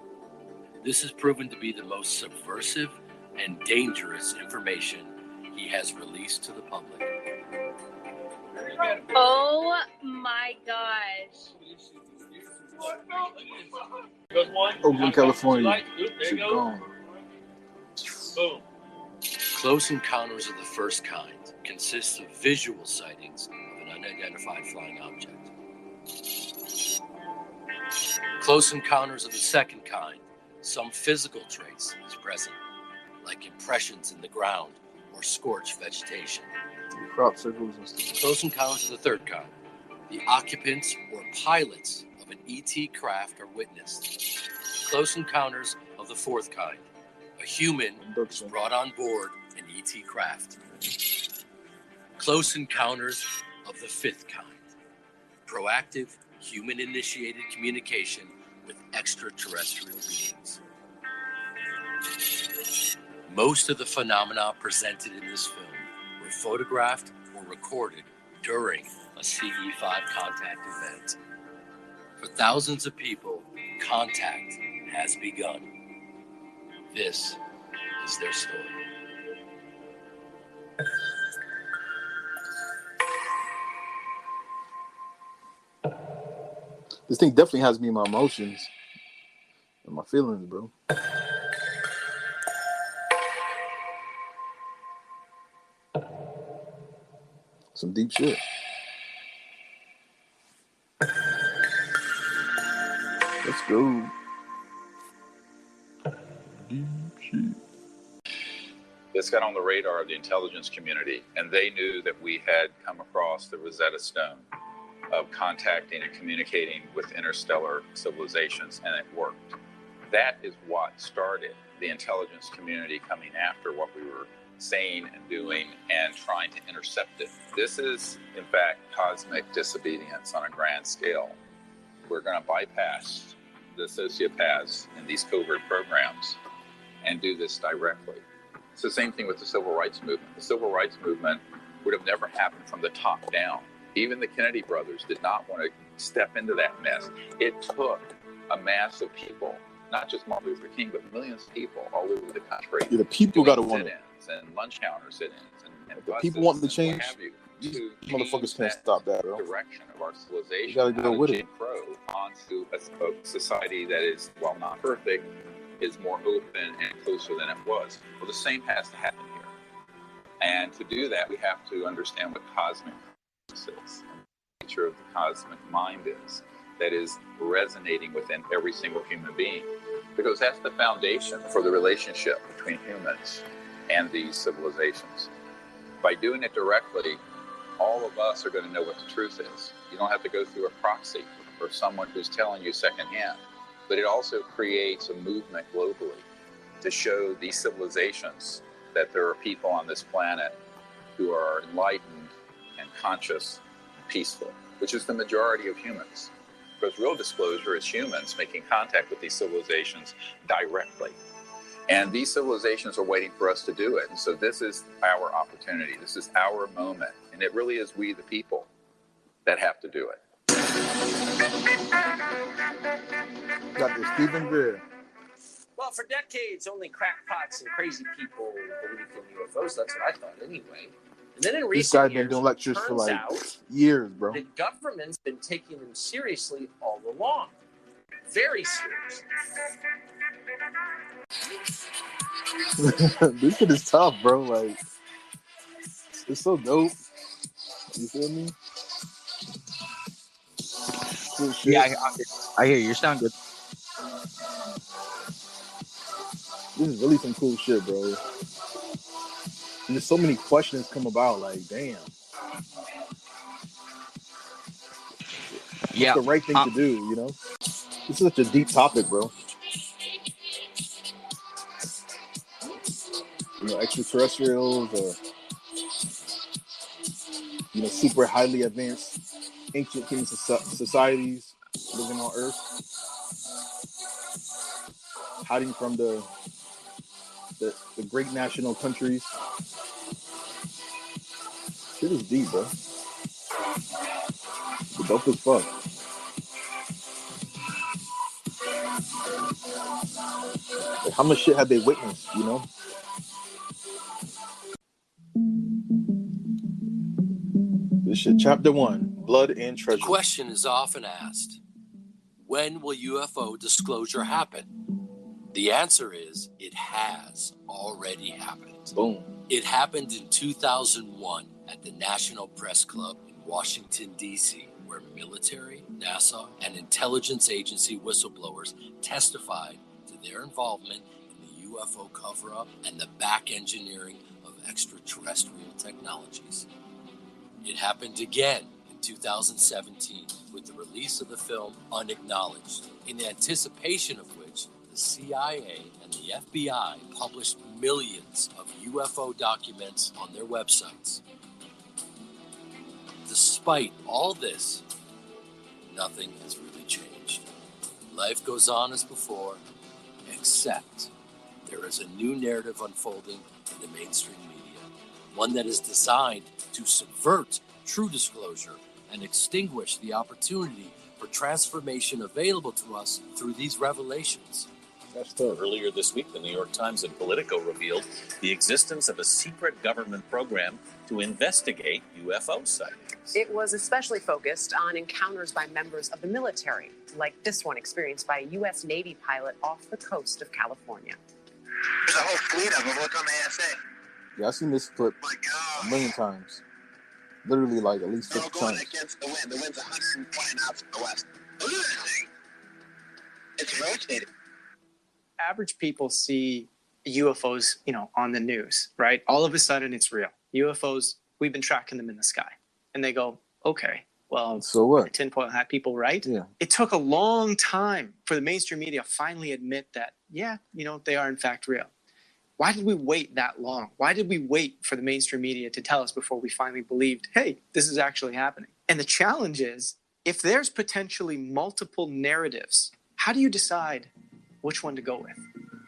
This has proven to be the most subversive and dangerous information he has released to the public. Oh my gosh. Oakland, California. Shit gone. Boom. Close Encounters of the First Kind consists of visual sightings of an unidentified flying object. Close Encounters of the Second Kind, some physical trace is present, like impressions in the ground or scorched vegetation. Crop circles and stuff. Close encounters of the third kind. The occupants or pilots of an ET craft are witnessed. Close encounters of the fourth kind. A human is brought on board an ET craft. Close encounters of the fifth kind. Proactive, human-initiated communication with extraterrestrial beings. Most of the phenomena presented in this film were photographed or recorded during a CE5 contact event. For thousands of people, contact has begun. This is their story. This thing definitely has me in my emotions and my feelings, bro. Some deep shit. Let's go. Deep shit. This got on the radar of the intelligence community, and they knew that we had come across the Rosetta Stone of contacting and communicating with interstellar civilizations, and it worked. That is what started the intelligence community coming after what we were saying and doing and trying to intercept it. This is, in fact, cosmic disobedience on a grand scale. We're going to bypass the sociopaths in these covert programs and do this directly. It's the same thing with the civil rights movement. The civil rights movement would have never happened from the top down. Even the Kennedy brothers did not want to step into that mess. It took a mass of people, not just Martin Luther King, but millions of people all over the country. Yeah, the people got to want it. And lunch counter sit-ins and the people want to change. These motherfuckers can't stop that, bro. Direction of our civilization. You got to go with it. Onto a society that is, while not perfect, is more open and closer than it was. Well, the same has to happen here. And to do that, we have to understand what cosmic is, the nature of the cosmic mind is, that is resonating within every single human being. Because that's the foundation for the relationship between humans and these civilizations. By doing it directly, all of us are going to know what the truth is. You don't have to go through a proxy or someone who's telling you secondhand. But it also creates a movement globally to show these civilizations that there are people on this planet who are enlightened and conscious and peaceful, which is the majority of humans. Because real disclosure is humans making contact with these civilizations directly. And these civilizations are waiting for us to do it. And so this is our opportunity. This is our moment. And it really is we, the people, that have to do it. Got the Stephen Greer. Well, for decades, only crackpots and crazy people believed in UFOs. That's what I thought anyway. And then in recent this guy's years, been doing lectures for like years, bro. The government's been taking them seriously all along. Very seriously. This shit is tough, bro. Like, it's so dope. You feel me? Cool shit. Yeah, I hear you. You sound good. This is really some cool shit, bro. And there's so many questions come about. Like, damn. Yeah, it's the right thing to do, you know? This is such a deep topic, bro. You know, extraterrestrials or, you know, super highly advanced ancient human societies living on Earth, hiding from the great national countries. Shit is deep, bro. The dope as fuck. Like, how much shit have they witnessed, you know? This shit, chapter 1, Blood and Treasure. The question is often asked, when will UFO disclosure happen? The answer is, it has already happened. Boom. It happened in 2001 at the National Press Club in Washington, D.C., where military, NASA, and intelligence agency whistleblowers testified to their involvement in the UFO cover-up and the back engineering of extraterrestrial technologies. It happened again in 2017 with the release of the film Unacknowledged, in anticipation of which the CIA and the FBI published millions of UFO documents on their websites. Despite all this, nothing has really changed. Life goes on as before, except there is a new narrative unfolding in the mainstream media, one that is designed to subvert true disclosure and extinguish the opportunity for transformation available to us through these revelations. Earlier this week, the New York Times and Politico revealed the existence of a secret government program to investigate UFO sightings. It was especially focused on encounters by members of the military, like this one experienced by a U.S. Navy pilot off the coast of California. There's a whole fleet of them. Look on the ASA. Yeah, I've seen this clip a million times. Literally, like at least 50 going times. against the wind. The wind's 120 knots from the west. Look at that thing. It's rotating. Average people see UFOs, on the news, right? All of a sudden, it's real. UFOs, we've been tracking them in the sky. And they go, okay, well, so what? Tinfoil hat people, right? Yeah. It took a long time for the mainstream media to finally admit that, they are in fact real. Why did we wait that long? Why did we wait for the mainstream media to tell us before we finally believed, hey, this is actually happening? And the challenge is, if there's potentially multiple narratives, how do you decide which one to go with?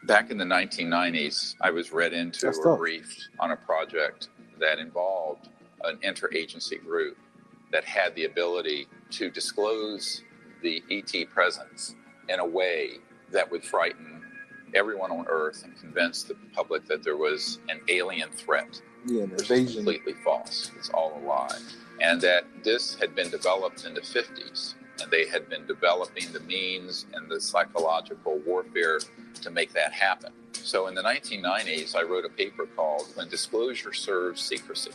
Back in the 1990s, I was read into or briefed on a project that involved an interagency group that had the ability to disclose the ET presence in a way that would frighten everyone on Earth and convince the public that there was an alien threat. Yeah, an invasion. Completely false. It's all a lie. And that this had been developed in the 50s. And they had been developing the means and the psychological warfare to make that happen. So in the 1990s, I wrote a paper called When Disclosure Serves Secrecy.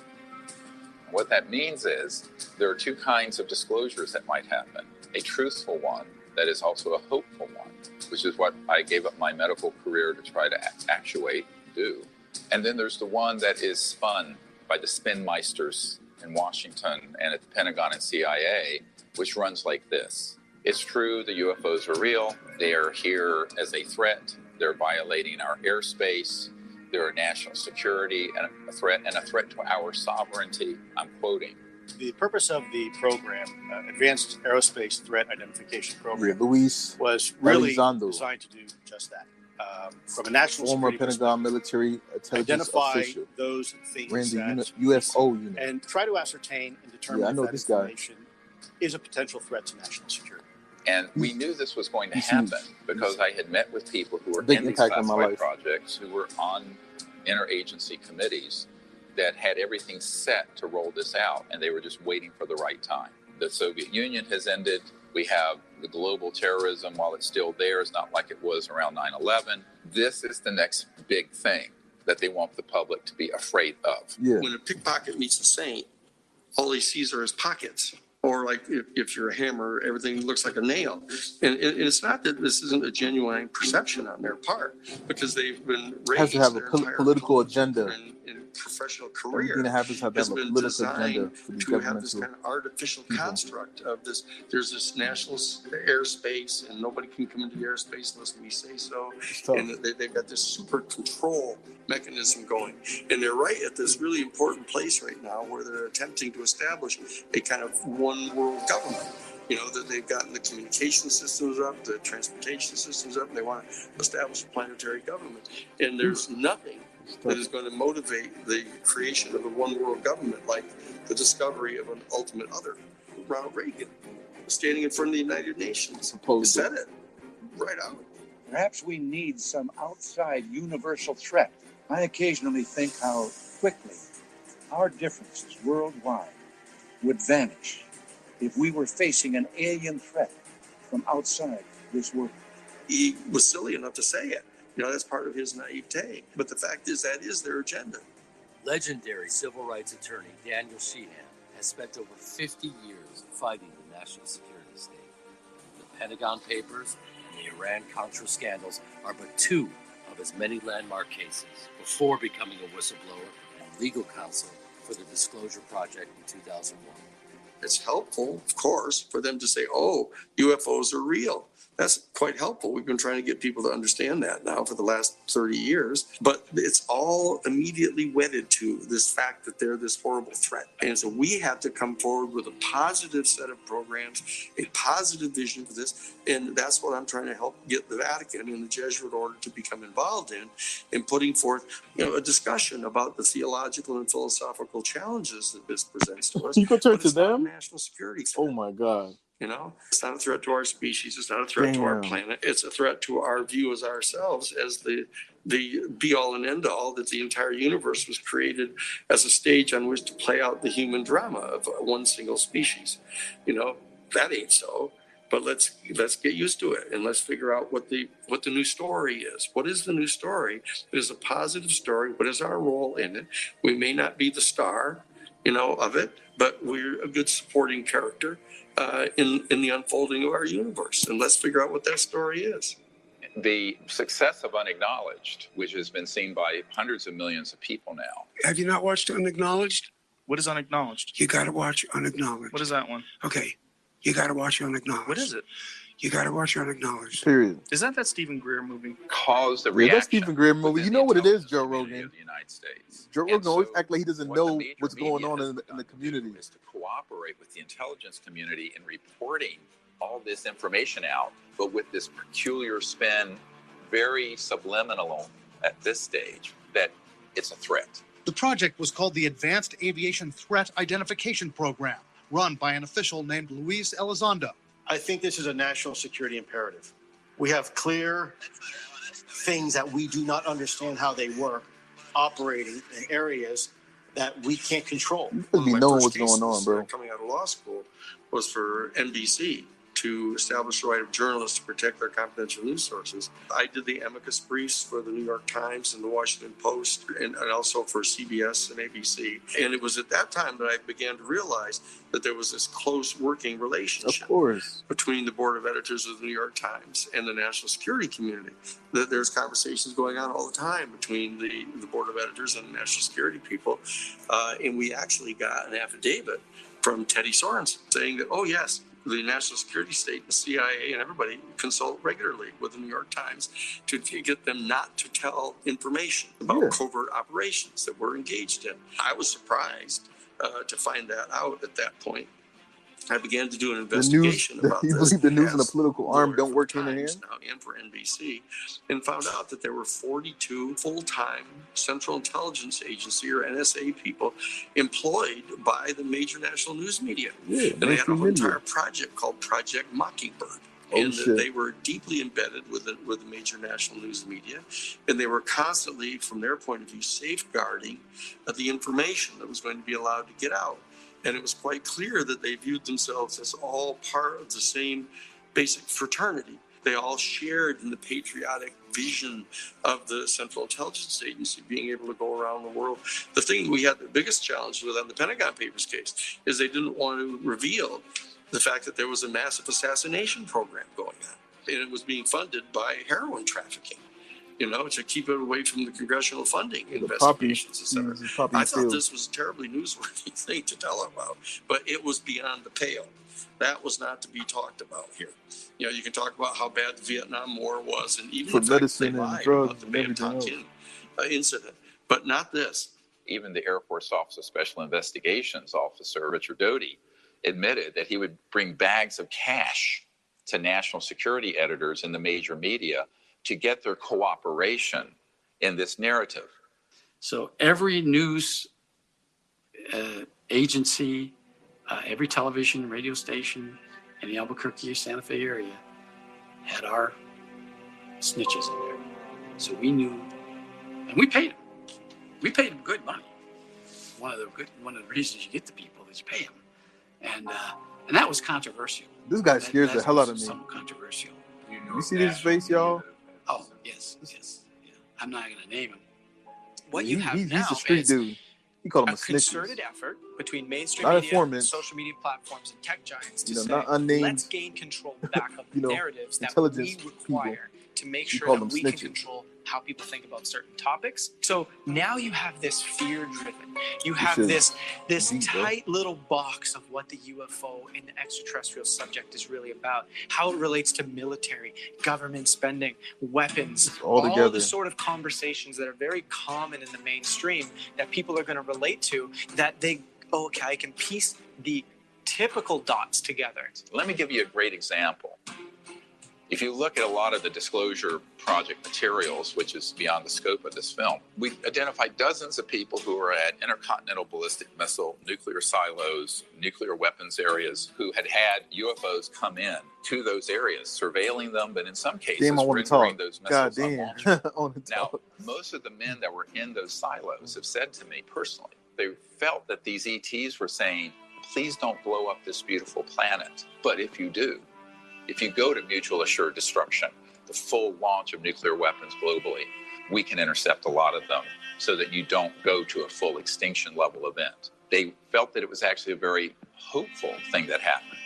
What that means is there are two kinds of disclosures that might happen. A truthful one that is also a hopeful one, which is what I gave up my medical career to try to actuate, do. And then there's the one that is spun by the spinmeisters in Washington and at the Pentagon and CIA, which runs like this. It's true, the UFOs are real. They are here as a threat. They're violating our airspace. They're a national security and a threat to our sovereignty. I'm quoting. The purpose of the program, Advanced Aerospace Threat Identification Program, Luis was really Elizondo, designed to do just that. From a national former security Pentagon military intelligence identify official, those things ran the that UFO unit, and try to ascertain and determine if that information is a potential threat to national security. And we knew this was going to happen because I had met with people who were in these classified projects, who were on interagency committees that had everything set to roll this out, and they were just waiting for the right time. The Soviet Union has ended. We have the global terrorism, while it's still there, it's not like it was around 9/11. This is the next big thing that they want the public to be afraid of. Yeah. When a pickpocket meets a saint, all he sees are his pockets. Or like if you're a hammer, everything looks like a nail. And it's not that this isn't a genuine perception on their part, because they've been raised has to have a political agenda. In professional career, everything that happens have has a been political agenda designed to have this kind of artificial construct of this. There's this national airspace, and nobody can come into the airspace unless we say so. And they've got this super control mechanism going, and they're right at this really important place right now where they're attempting to establish a kind of one world government. That they've gotten the communication systems up, the transportation systems up, and they want to establish a planetary government. And there's nothing that is going to motivate the creation of a one world government like the discovery of an ultimate other. Ronald Reagan standing in front of the United Nations said it right out. Perhaps we need some outside universal threat. I occasionally think how quickly our differences worldwide would vanish if we were facing an alien threat from outside this world. He was silly enough to say it. That's part of his naivete. But the fact is that is their agenda. Legendary civil rights attorney Daniel Sheehan has spent over 50 years fighting the national security state. The Pentagon Papers and the Iran-Contra scandals are but two of his many landmark cases before becoming a whistleblower and legal counsel for the Disclosure Project in 2001. It's helpful, of course, for them to say, oh, UFOs are real. That's quite helpful. We've been trying to get people to understand that now for the last 30 years. But it's all immediately wedded to this fact that they're this horrible threat. And so we have to come forward with a positive set of programs, a positive vision for this. And that's what I'm trying to help get the Vatican and the Jesuit order to become involved in putting forth, a discussion about the theological and philosophical challenges that this presents to us. You can turn to them? National security threat. Oh, my God. It's not a threat to our species. It's not a threat to our planet. It's a threat to our view as ourselves, as the be-all and end-all, that the entire universe was created as a stage on which to play out the human drama of one single species. That ain't so. But let's get used to it, and let's figure out what the new story is. What is the new story? It is a positive story. What is our role in it? We may not be the star, of it, but we're a good supporting character in the unfolding of our universe. And let's figure out what that story is. The success of Unacknowledged, which has been seen by hundreds of millions of people now. Have you not watched Unacknowledged? What is Unacknowledged? You got to watch Unacknowledged. What is that one? Okay. You got to watch Unacknowledged. What is it? You got to watch Unacknowledged. Period. Is that Stephen Greer movie? Cause the reaction. That's Stephen Greer movie. You know what it is, Joe Rogan. The United States. Joe Rogan always act like he doesn't know what's going on in the community. Is to cooperate with the intelligence community in reporting all this information out, but with this peculiar spin, very subliminal at this stage, that it's a threat. The project was called the Advanced Aviation Threat Identification Program, run by an official named Luis Elizondo. I think this is a national security imperative. We have clear things that we do not understand how they work, operating in areas that we can't control. You should be knowing what's going on, bro. Coming out of law school was for NBC to establish the right of journalists to protect their confidential news sources. I did the amicus briefs for the New York Times and the Washington Post, and also for CBS and ABC. And it was at that time that I began to realize that there was this close working relationship between the board of editors of the New York Times and the national security community. That there's conversations going on all the time between the board of editors and the national security people. And we actually got an affidavit from Teddy Sorensen saying that, oh, yes, the national security state, the CIA, and everybody consult regularly with the New York Times to get them not to tell information about covert operations that we're engaged in. I was surprised to find that out at that point. I began to do an investigation about this. You believe the news and the political arm don't work hand in hand? Now, and for NBC, and found out that there were 42 full-time Central Intelligence Agency, or NSA, people employed by the major national news media. Yeah, and they had an entire project called Project Mockingbird. And they were deeply embedded with the major national news media. And they were constantly, from their point of view, safeguarding the information that was going to be allowed to get out. And it was quite clear that they viewed themselves as all part of the same basic fraternity. They all shared in the patriotic vision of the Central Intelligence Agency, being able to go around the world. The thing we had the biggest challenge with on the Pentagon Papers case is they didn't want to reveal the fact that there was a massive assassination program going on. And it was being funded by heroin trafficking, to keep it away from the congressional funding investigations, etc. I thought this was a terribly newsworthy thing to tell about, but it was beyond the pale. That was not to be talked about here. You can talk about how bad the Vietnam War was, and even the fact they lied about the Ban Ton Kin incident, but not this. Even the Air Force Office of Special Investigations officer, Richard Doty, admitted that he would bring bags of cash to national security editors in the major media to get their cooperation in this narrative. So every news agency, every television, radio station in the Albuquerque or Santa Fe area had our snitches in there. So we knew, and we paid them. We paid them good money. One of the reasons you get the people is you pay them. And that was controversial. This guy scares the hell out of me. Something controversial. You see this face, y'all? Oh, yes. Yeah. I'm not going to name him. What you have he's now a street is dude. He called him a concerted effort between mainstream Not media, informant. social media platforms, and tech giants to not say, unnamed, let's gain control back of the narratives that we require to make sure call that them we snitches. can control how how people think about certain topics. So now you have this fear-driven. You have this tight little box of what the UFO and the extraterrestrial subject is really about, how it relates to military, government spending, weapons, all the sort of conversations that are very common in the mainstream that people are going to relate to, that they, okay, I can piece the typical dots together. Let me give you a great example. If you look at a lot of the disclosure project materials, which is beyond the scope of this film, we identified dozens of people who were at intercontinental ballistic missile, nuclear silos, nuclear weapons areas, who had UFOs come in to those areas, surveilling them, but in some cases rendering those missiles unlaunchable. Now, most of the men that were in those silos have said to me personally, they felt that these ETs were saying, please don't blow up this beautiful planet. But if you do, if you go to mutual assured destruction, the full launch of nuclear weapons globally, we can intercept a lot of them so that you don't go to a full extinction level event. They felt that it was actually a very hopeful thing that happened.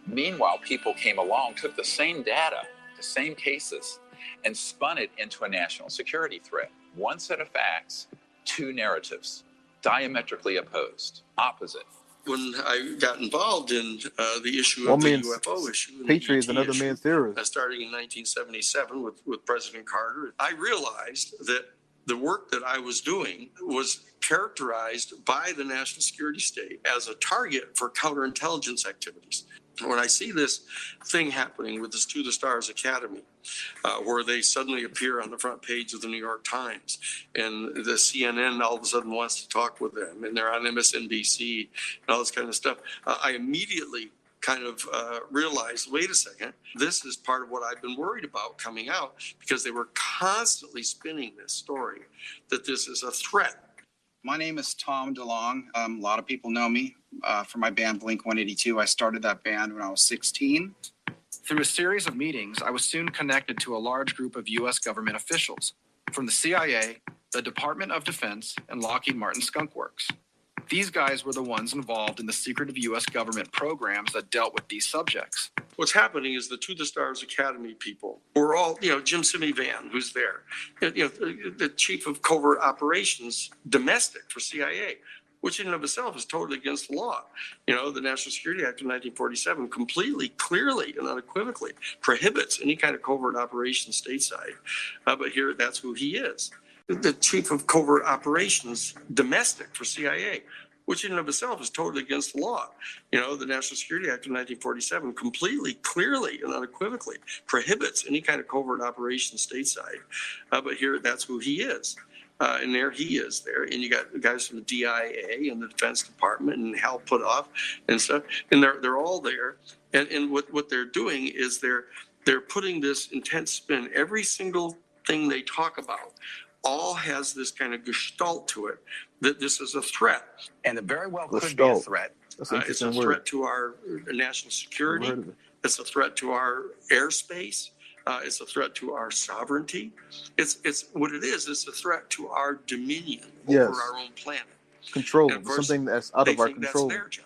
Meanwhile, people came along, took the same data, the same cases, and spun it into a national security threat. One set of facts, two narratives, diametrically opposed, opposite. When I got involved in the issue of the UFO issue, Patriot is another man's theorist. Starting in 1977 with President Carter, I realized that the work that I was doing was characterized by the national security state as a target for counterintelligence activities. When I see this thing happening with this To the Stars Academy, where they suddenly appear on the front page of the New York Times, and the CNN all of a sudden wants to talk with them, and they're on MSNBC and all this kind of stuff, I immediately kind of realized, wait a second, this is part of what I've been worried about coming out, because they were constantly spinning this story that this is a threat. My name is Tom DeLong. A lot of people know me from my band Blink-182. I started that band when I was 16. Through a series of meetings, I was soon connected to a large group of U.S. government officials from the CIA, the Department of Defense, and Lockheed Martin Skunk Works. These guys were the ones involved in the secretive U.S. government programs that dealt with these subjects. What's happening is the To the Stars Academy people were all, Jim Simivan, who's there, the chief of covert operations, domestic for CIA, which in and of itself is totally against the law. The National Security Act of 1947 completely, clearly, and unequivocally prohibits any kind of covert operation stateside. But here, that's who he is. The chief of covert operations, domestic for CIA, which in and of itself is totally against the law. The National Security Act of 1947 completely, clearly, and unequivocally prohibits any kind of covert operation stateside. But here, that's who he is. And there he is there. And you got guys from the DIA and the Defense Department and Hal Puthoff and stuff. And they're all there. And what they're doing is they're putting this intense spin. Every single thing they talk about all has this kind of gestalt to it, that this is a threat. And it very well could be a threat. It's a threat to our national security. It's a threat to our airspace. It's a threat to our sovereignty. It's what it is. It's a threat to our dominion over our own planet. Control, something that's out of our control. That's their job.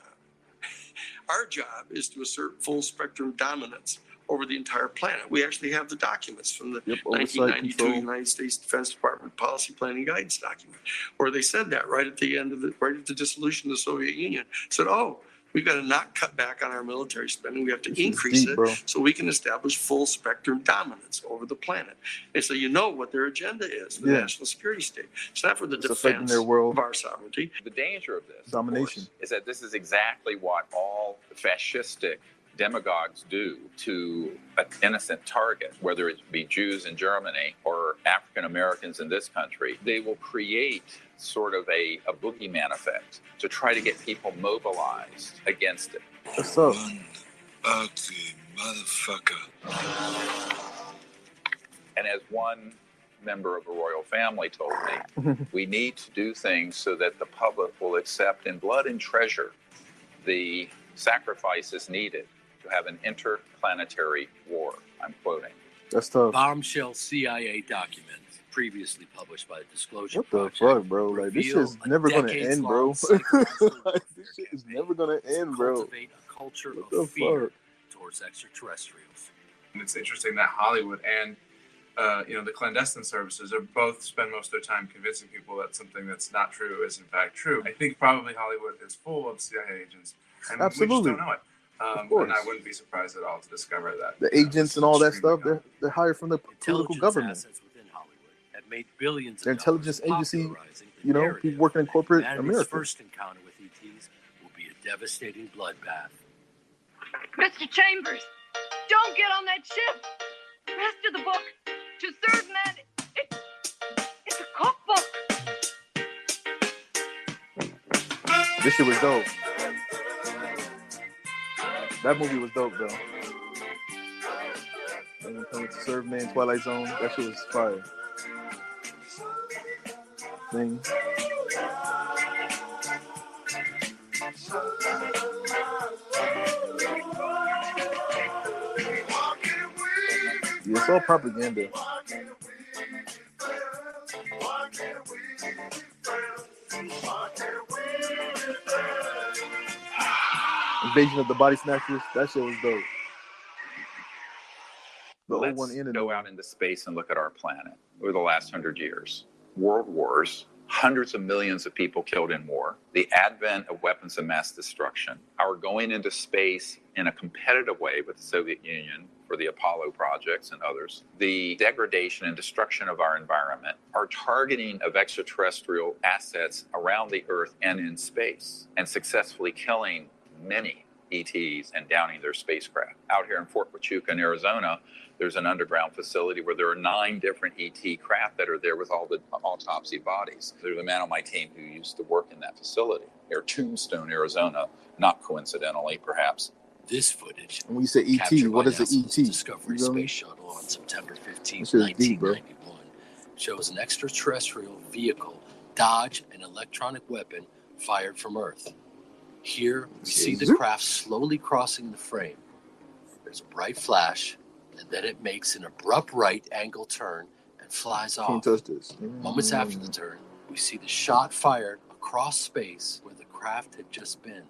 Our job is to assert full spectrum dominance over the entire planet. We actually have the documents from the 1992 United States Defense Department Policy Planning Guidance document, where they said that right at the end of right at the dissolution of the Soviet Union, said, we've got to not cut back on our military spending. We have to increase it so we can establish full spectrum dominance over the planet. And so what their agenda is, the national security state. It's not for the defense of our sovereignty. The danger of this, domination, of course, is that this is exactly what all fascistic demagogues do to an innocent target, whether it be Jews in Germany or African Americans in this country. They will create sort of a boogeyman effect to try to get people mobilized against it. What's up? One ugly motherfucker. And as one member of a royal family told me, we need to do things so that the public will accept in blood and treasure the sacrifices needed to have an interplanetary war. I'm quoting. That's tough. Bombshell CIA document previously published by the Disclosure Project. What the fuck, bro? Like, this is never going to end, bro. This shit is never going to end, bro. Cultivate a culture of fear towards extraterrestrials. And it's interesting that Hollywood and the clandestine services are both spend most of their time convincing people that something that's not true is in fact true. I think probably Hollywood is full of CIA agents, and Absolutely. we just don't know it. Of course. And I wouldn't be surprised at all to discover that. The agents and all that stuff, they're hired from the political government. Assets within Hollywood have made billions of Their intelligence dollars agency, popularizing the people working in corporate humanity's America. first encounter with ETs will be a devastating bloodbath. Mr. Chambers, don't get on that ship. The rest of the book, To Serve Man, it's a cookbook. This shit was dope. That movie was dope, though. And coming to Serve Man, Twilight Zone, that shit was fire. Thing. Yeah, it's all propaganda. Invasion of the Body Snatchers, that shit was dope. Let's go out into space and look at our planet over the last 100 years. World wars, hundreds of millions of people killed in war, the advent of weapons of mass destruction, our going into space in a competitive way with the Soviet Union for the Apollo projects and others, the degradation and destruction of our environment, our targeting of extraterrestrial assets around the Earth and in space, and successfully killing many ETs and downing their spacecraft. Out here in Fort Huachuca in Arizona, there's an underground facility where there are 9 different ET craft that are there with all the autopsy bodies. There's a man on my team who used to work in that facility near Tombstone, Arizona, not coincidentally, perhaps. This footage. When you say ET, what is the ET? Discovery Space Shuttle on September 15, 1991, shows an extraterrestrial vehicle dodge an electronic weapon fired from Earth. Here, we see the craft slowly crossing the frame. There's a bright flash, and then it makes an abrupt right angle turn and flies off. Can't touch this. Moments after the turn, we see the shot fired across space where the craft had just been.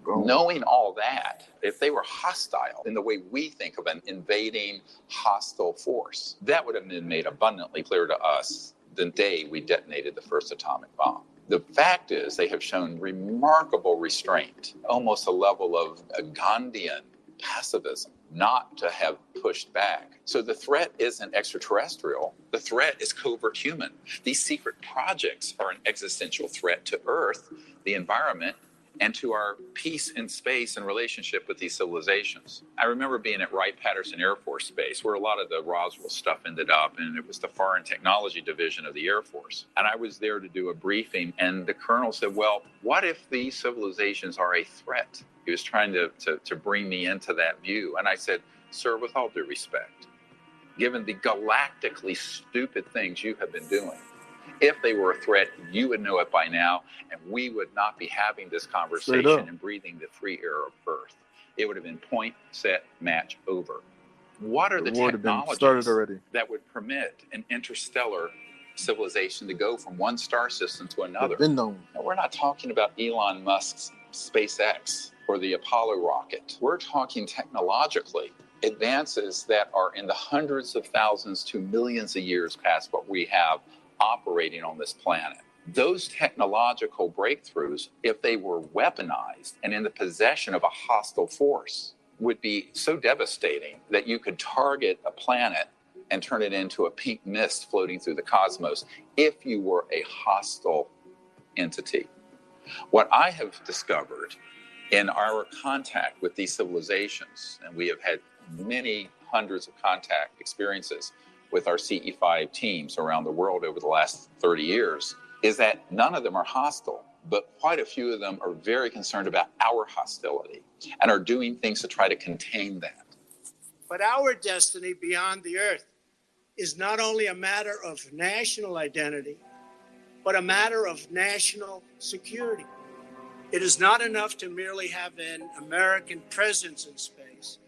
Knowing all that, if they were hostile in the way we think of an invading hostile force, that would have been made abundantly clear to us the day we detonated the first atomic bomb. The fact is they have shown remarkable restraint, almost a level of a Gandhian pacifism, not to have pushed back. So the threat isn't extraterrestrial. The threat is covert human. These secret projects are an existential threat to Earth, the environment, and to our peace in space and relationship with these civilizations. I remember being at Wright-Patterson Air Force Base, where a lot of the Roswell stuff ended up, and it was the Foreign Technology Division of the Air Force. And I was there to do a briefing, and the colonel said, well, what if these civilizations are a threat? He was trying to bring me into that view. And I said, sir, with all due respect, given the galactically stupid things you have been doing, if they were a threat, you would know it by now, and we would not be having this conversation and breathing the free air of Earth. It would have been point, set, match, over. What are the technologies that would permit an interstellar civilization to go from one star system to another? Now, we're not talking about Elon Musk's SpaceX or the Apollo rocket. We're talking technologically advances that are in the hundreds of thousands to millions of years past what we have operating on this planet. Those technological breakthroughs, if they were weaponized and in the possession of a hostile force, would be so devastating that you could target a planet and turn it into a pink mist floating through the cosmos if you were a hostile entity. What I have discovered in our contact with these civilizations, and we have had many hundreds of contact experiences with our CE5 teams around the world over the last 30 years, is that none of them are hostile, but quite a few of them are very concerned about our hostility and are doing things to try to contain that. But our destiny beyond the Earth is not only a matter of national identity, but a matter of national security. It is not enough to merely have an American presence in space.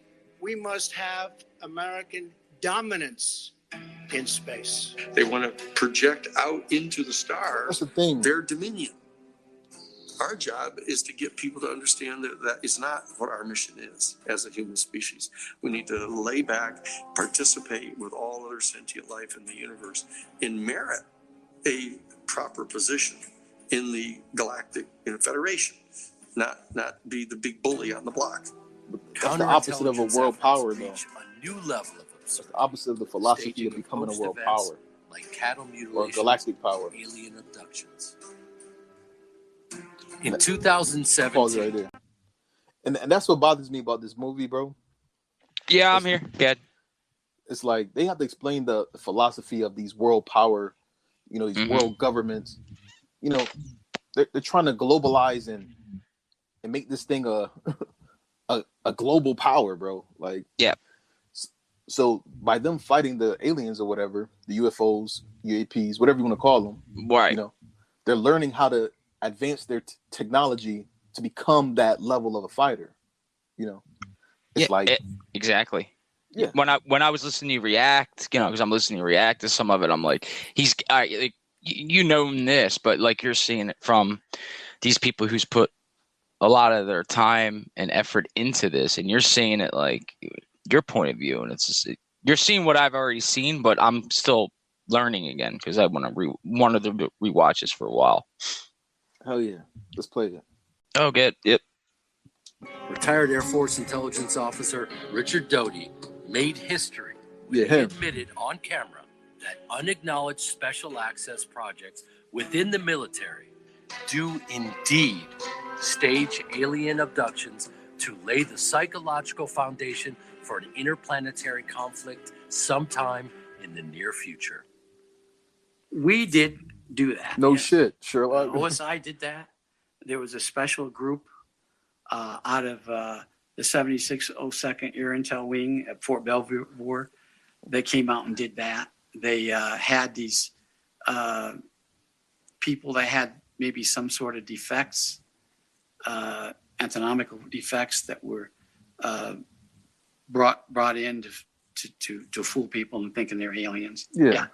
We must have American dominance in space. They want to project out into the stars their dominion. Our job is to get people to understand that that is not what our mission is as a human species. We need to lay back, participate with all other sentient life in the universe, and merit a proper position in the galactic federation, not be the big bully on the block. That's the opposite of a world power, though. A new level of That's the opposite of the philosophy of becoming a world power. Like cattle mutilation or galactic power. Alien abductions. In 2017. Pause right there. And that's what bothers me about this movie, bro. Yeah, I'm here. Good. It's like they have to explain the philosophy of these world power, these world governments. They're trying to globalize and make this thing a global power, bro. Like, yeah. So by them fighting the aliens or whatever, the UFOs, UAPs, whatever you want to call them, right? They're learning how to advance their technology to become that level of a fighter. It's exactly. Yeah. When I was listening to you react, because I'm listening to react to some of it, I'm like, he's like, this, but like you're seeing it from these people who's put a lot of their time and effort into this, and you're seeing it like your point of view, and it's just, you're seeing what I've already seen, but I'm still learning again because I wanted to rewatch this for a while. Hell yeah, let's play it. Oh, good. Yep. Retired Air Force intelligence officer Richard Doty made history when he admitted on camera that unacknowledged special access projects within the military do indeed stage alien abductions to lay the psychological foundation for an interplanetary conflict sometime in the near future. We did do that. No shit, Sherlock. OSI did that. There was a special group out of the 7602nd Air Intel Wing at Fort Belvoir. They came out and did that. They had these people that had maybe some sort of defects, anatomical defects that were brought in to fool people and thinking they're aliens. Yeah.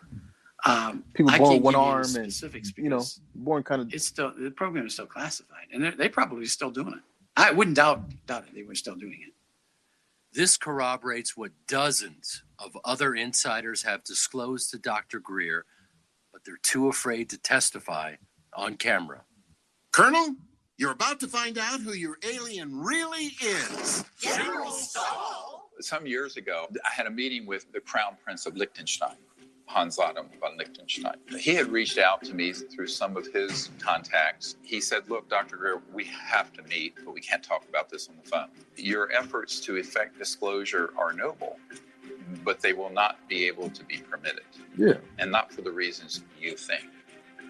People born with one arm specifics and born kind of. It's still, the program is still classified, and they probably still doing it. I wouldn't doubt it. They were still doing it. This corroborates what dozens of other insiders have disclosed to Dr. Greer, but they're too afraid to testify on camera. Colonel, you're about to find out who your alien really is. General Stahl. Some years ago, I had a meeting with the Crown Prince of Liechtenstein, Hans Adam von Liechtenstein. He had reached out to me through some of his contacts. He said, look, Dr. Greer, we have to meet, but we can't talk about this on the phone. Your efforts to effect disclosure are noble, but they will not be able to be permitted. Yeah. And not for the reasons you think.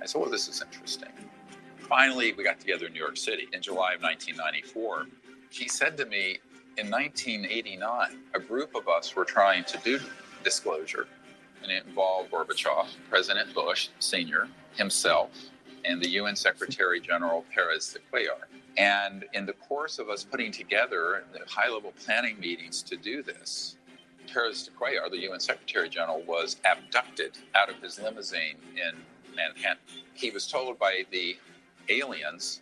I said, well, this is interesting. Finally, we got together in New York City in July of 1994. He said to me, in 1989, a group of us were trying to do disclosure, and it involved Gorbachev, President Bush Sr., himself, and the UN Secretary General Pérez de Cuellar. And in the course of us putting together the high-level planning meetings to do this, Pérez de Cuellar, the UN Secretary General, was abducted out of his limousine in Manhattan. He was told by the aliens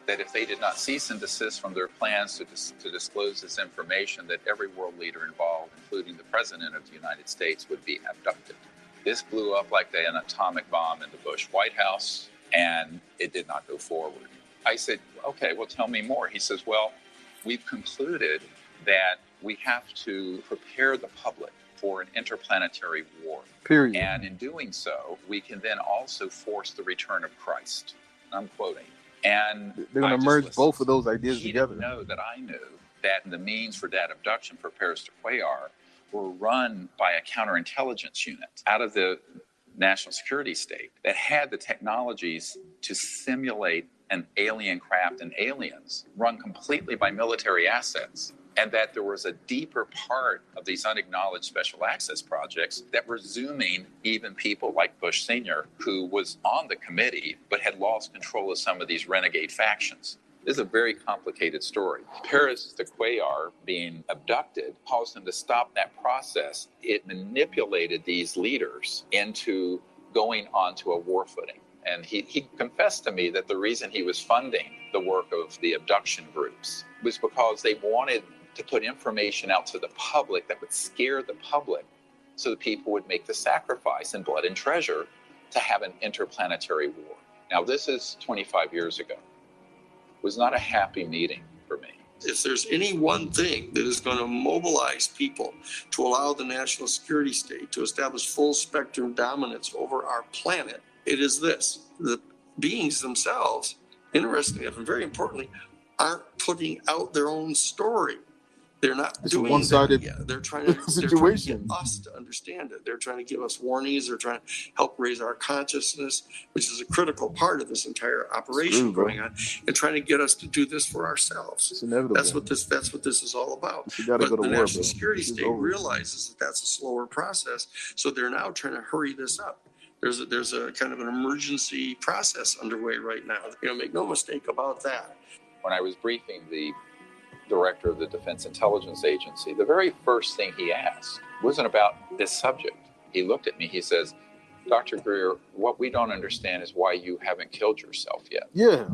that if they did not cease and desist from their plans to disclose this information, that every world leader involved, including the President of the United States, would be abducted. This blew up like an atomic bomb in the Bush White House, and it did not go forward. I said, okay, well, tell me more. He says, well, we've concluded that we have to prepare the public for an interplanetary war. Period. And in doing so, we can then also force the return of Christ. I'm quoting. And they're going to merge both of those ideas together. He didn't know that I knew that the means for that abduction for Pérez de Cuellar were run by a counterintelligence unit out of the national security state that had the technologies to simulate an alien craft and aliens run completely by military assets. And that there was a deeper part of these unacknowledged special access projects that were zooming even people like Bush Sr., who was on the committee, but had lost control of some of these renegade factions. This is a very complicated story. Pérez de Cuellar being abducted caused him to stop that process. It manipulated these leaders into going onto a war footing. And he confessed to me that the reason he was funding the work of the abduction groups was because they wanted to put information out to the public that would scare the public so that people would make the sacrifice in blood and treasure to have an interplanetary war. Now, this is 25 years ago. It was not a happy meeting for me. If there's any one thing that is going to mobilize people to allow the national security state to establish full spectrum dominance over our planet, it is this. The beings themselves, interestingly enough and very importantly, aren't putting out their own story. They're not It's doing a one-sided that. They're trying to situation. get us to understand it. They're trying to give us warnings. They're trying to help raise our consciousness, which is a critical part of this entire operation going on, and trying to get us to do this for ourselves. It's inevitable. That's what this is all about. But the war, national bro. security state realizes that that's a slower process, so they're now trying to hurry this up. There's a kind of an emergency process underway right now. Make no mistake about that. When I was briefing the director of the Defense Intelligence Agency, the very first thing he asked wasn't about this subject. He looked at me, he says, Dr. Greer, what we don't understand is why you haven't killed yourself yet. Yeah.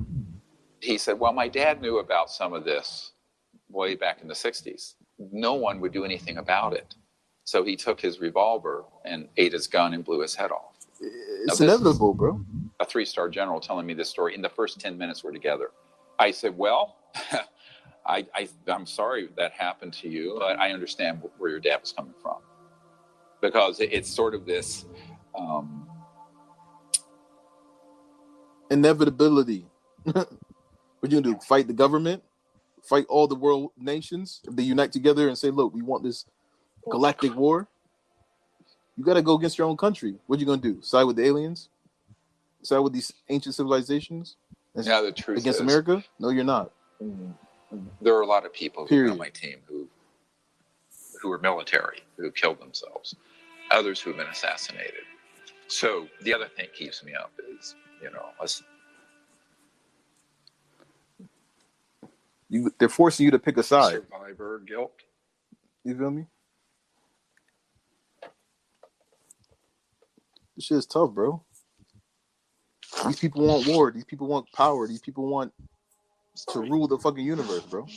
He said, well, my dad knew about some of this way back in the 60s. No one would do anything about it. So he took his revolver and ate his gun and blew his head off. It's inevitable, bro. A 3-star general telling me this story in the first 10 minutes we're together. I said, well, I'm sorry that happened to you, but I understand where your dad was coming from. Because it's sort of this inevitability. What you gonna do? Fight the government? Fight all the world nations? If they unite together and say, look, we want this galactic war, you gotta go against your own country. What you gonna do? Side with the aliens? Side with these ancient civilizations? Yeah, the truth against is, America? No, you're not. There are a lot of people who are on my team who are military, who killed themselves, others who have been assassinated. So the other thing that keeps me up is, they're forcing you to pick a side. Survivor guilt. You feel me? This shit is tough, bro. These people want war. These people want power. These people want to rule the fucking universe, bro.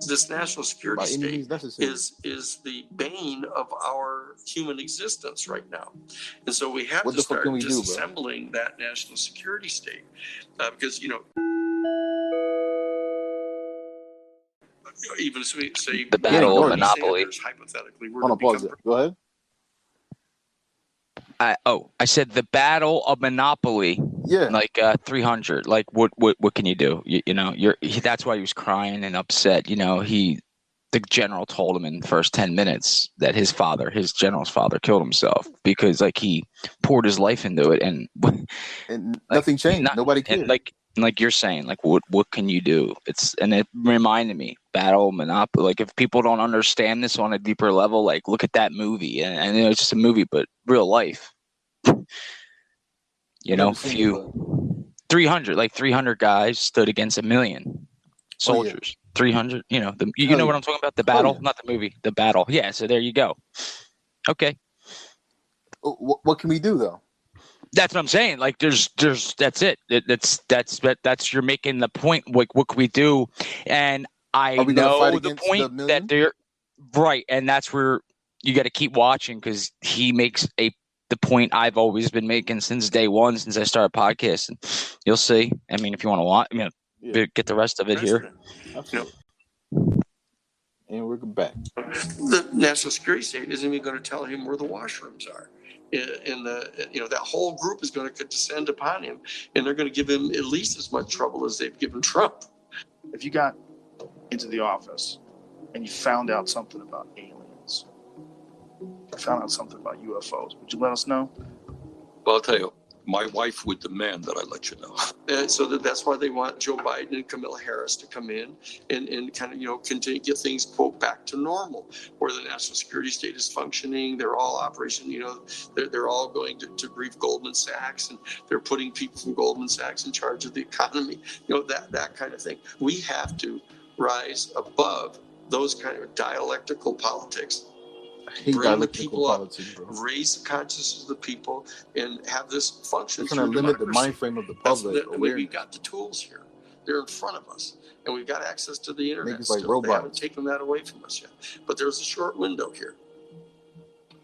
This national security state is the bane of our human existence right now. And so we have to start disassembling that national security state. Because, even as we say the battle of monopoly. Hypothetically, hold on, pause it. Go ahead. I said the battle of monopoly. Yeah, like 300. Like what can you do? That's why he was crying and upset. The general told him in the first 10 minutes that his general's father, killed himself because he poured his life into it, and nothing changed. Nobody cared. And like you're saying, what can you do? And it reminded me, battle monopoly. If people don't understand this on a deeper level, look at that movie, and it's just a movie, but real life. 300 guys stood against 1 million soldiers. 300, what I'm talking about? The battle, not the movie, the battle. Yeah. So there you go. Okay. What can we do though? That's what I'm saying. There's that's it. That's you're making the point. What can we do? And I know the point that they're right. And that's where you got to keep watching, because he makes the point I've always been making since day one, since I started podcasting. You'll see. I mean, if you want to watch, get the rest of it here. Absolutely. And we're back. The national security state isn't even going to tell him where the washrooms are. That whole group is going to descend upon him, and they're going to give him at least as much trouble as they've given Trump. If you got into the office and you found out something about aliens, found out something about UFOs, would you let us know? Well, I'll tell you, my wife would demand that I let you know. So that's why they want Joe Biden and Kamala Harris to come in and kind of, continue to get things, quote, back to normal, where the national security state is functioning. They're all operation, they're all going to brief Goldman Sachs, and they're putting people from Goldman Sachs in charge of the economy, that kind of thing. We have to rise above those kind of dialectical politics. Bring the people up, raise the consciousness of the people, and have this function. We're trying to limit the mind frame of the public. That's the way we got the tools here. They're in front of us. And we've got access to the internet Niggas like still. They haven't robots. taken that away from us yet. But there's a short window here.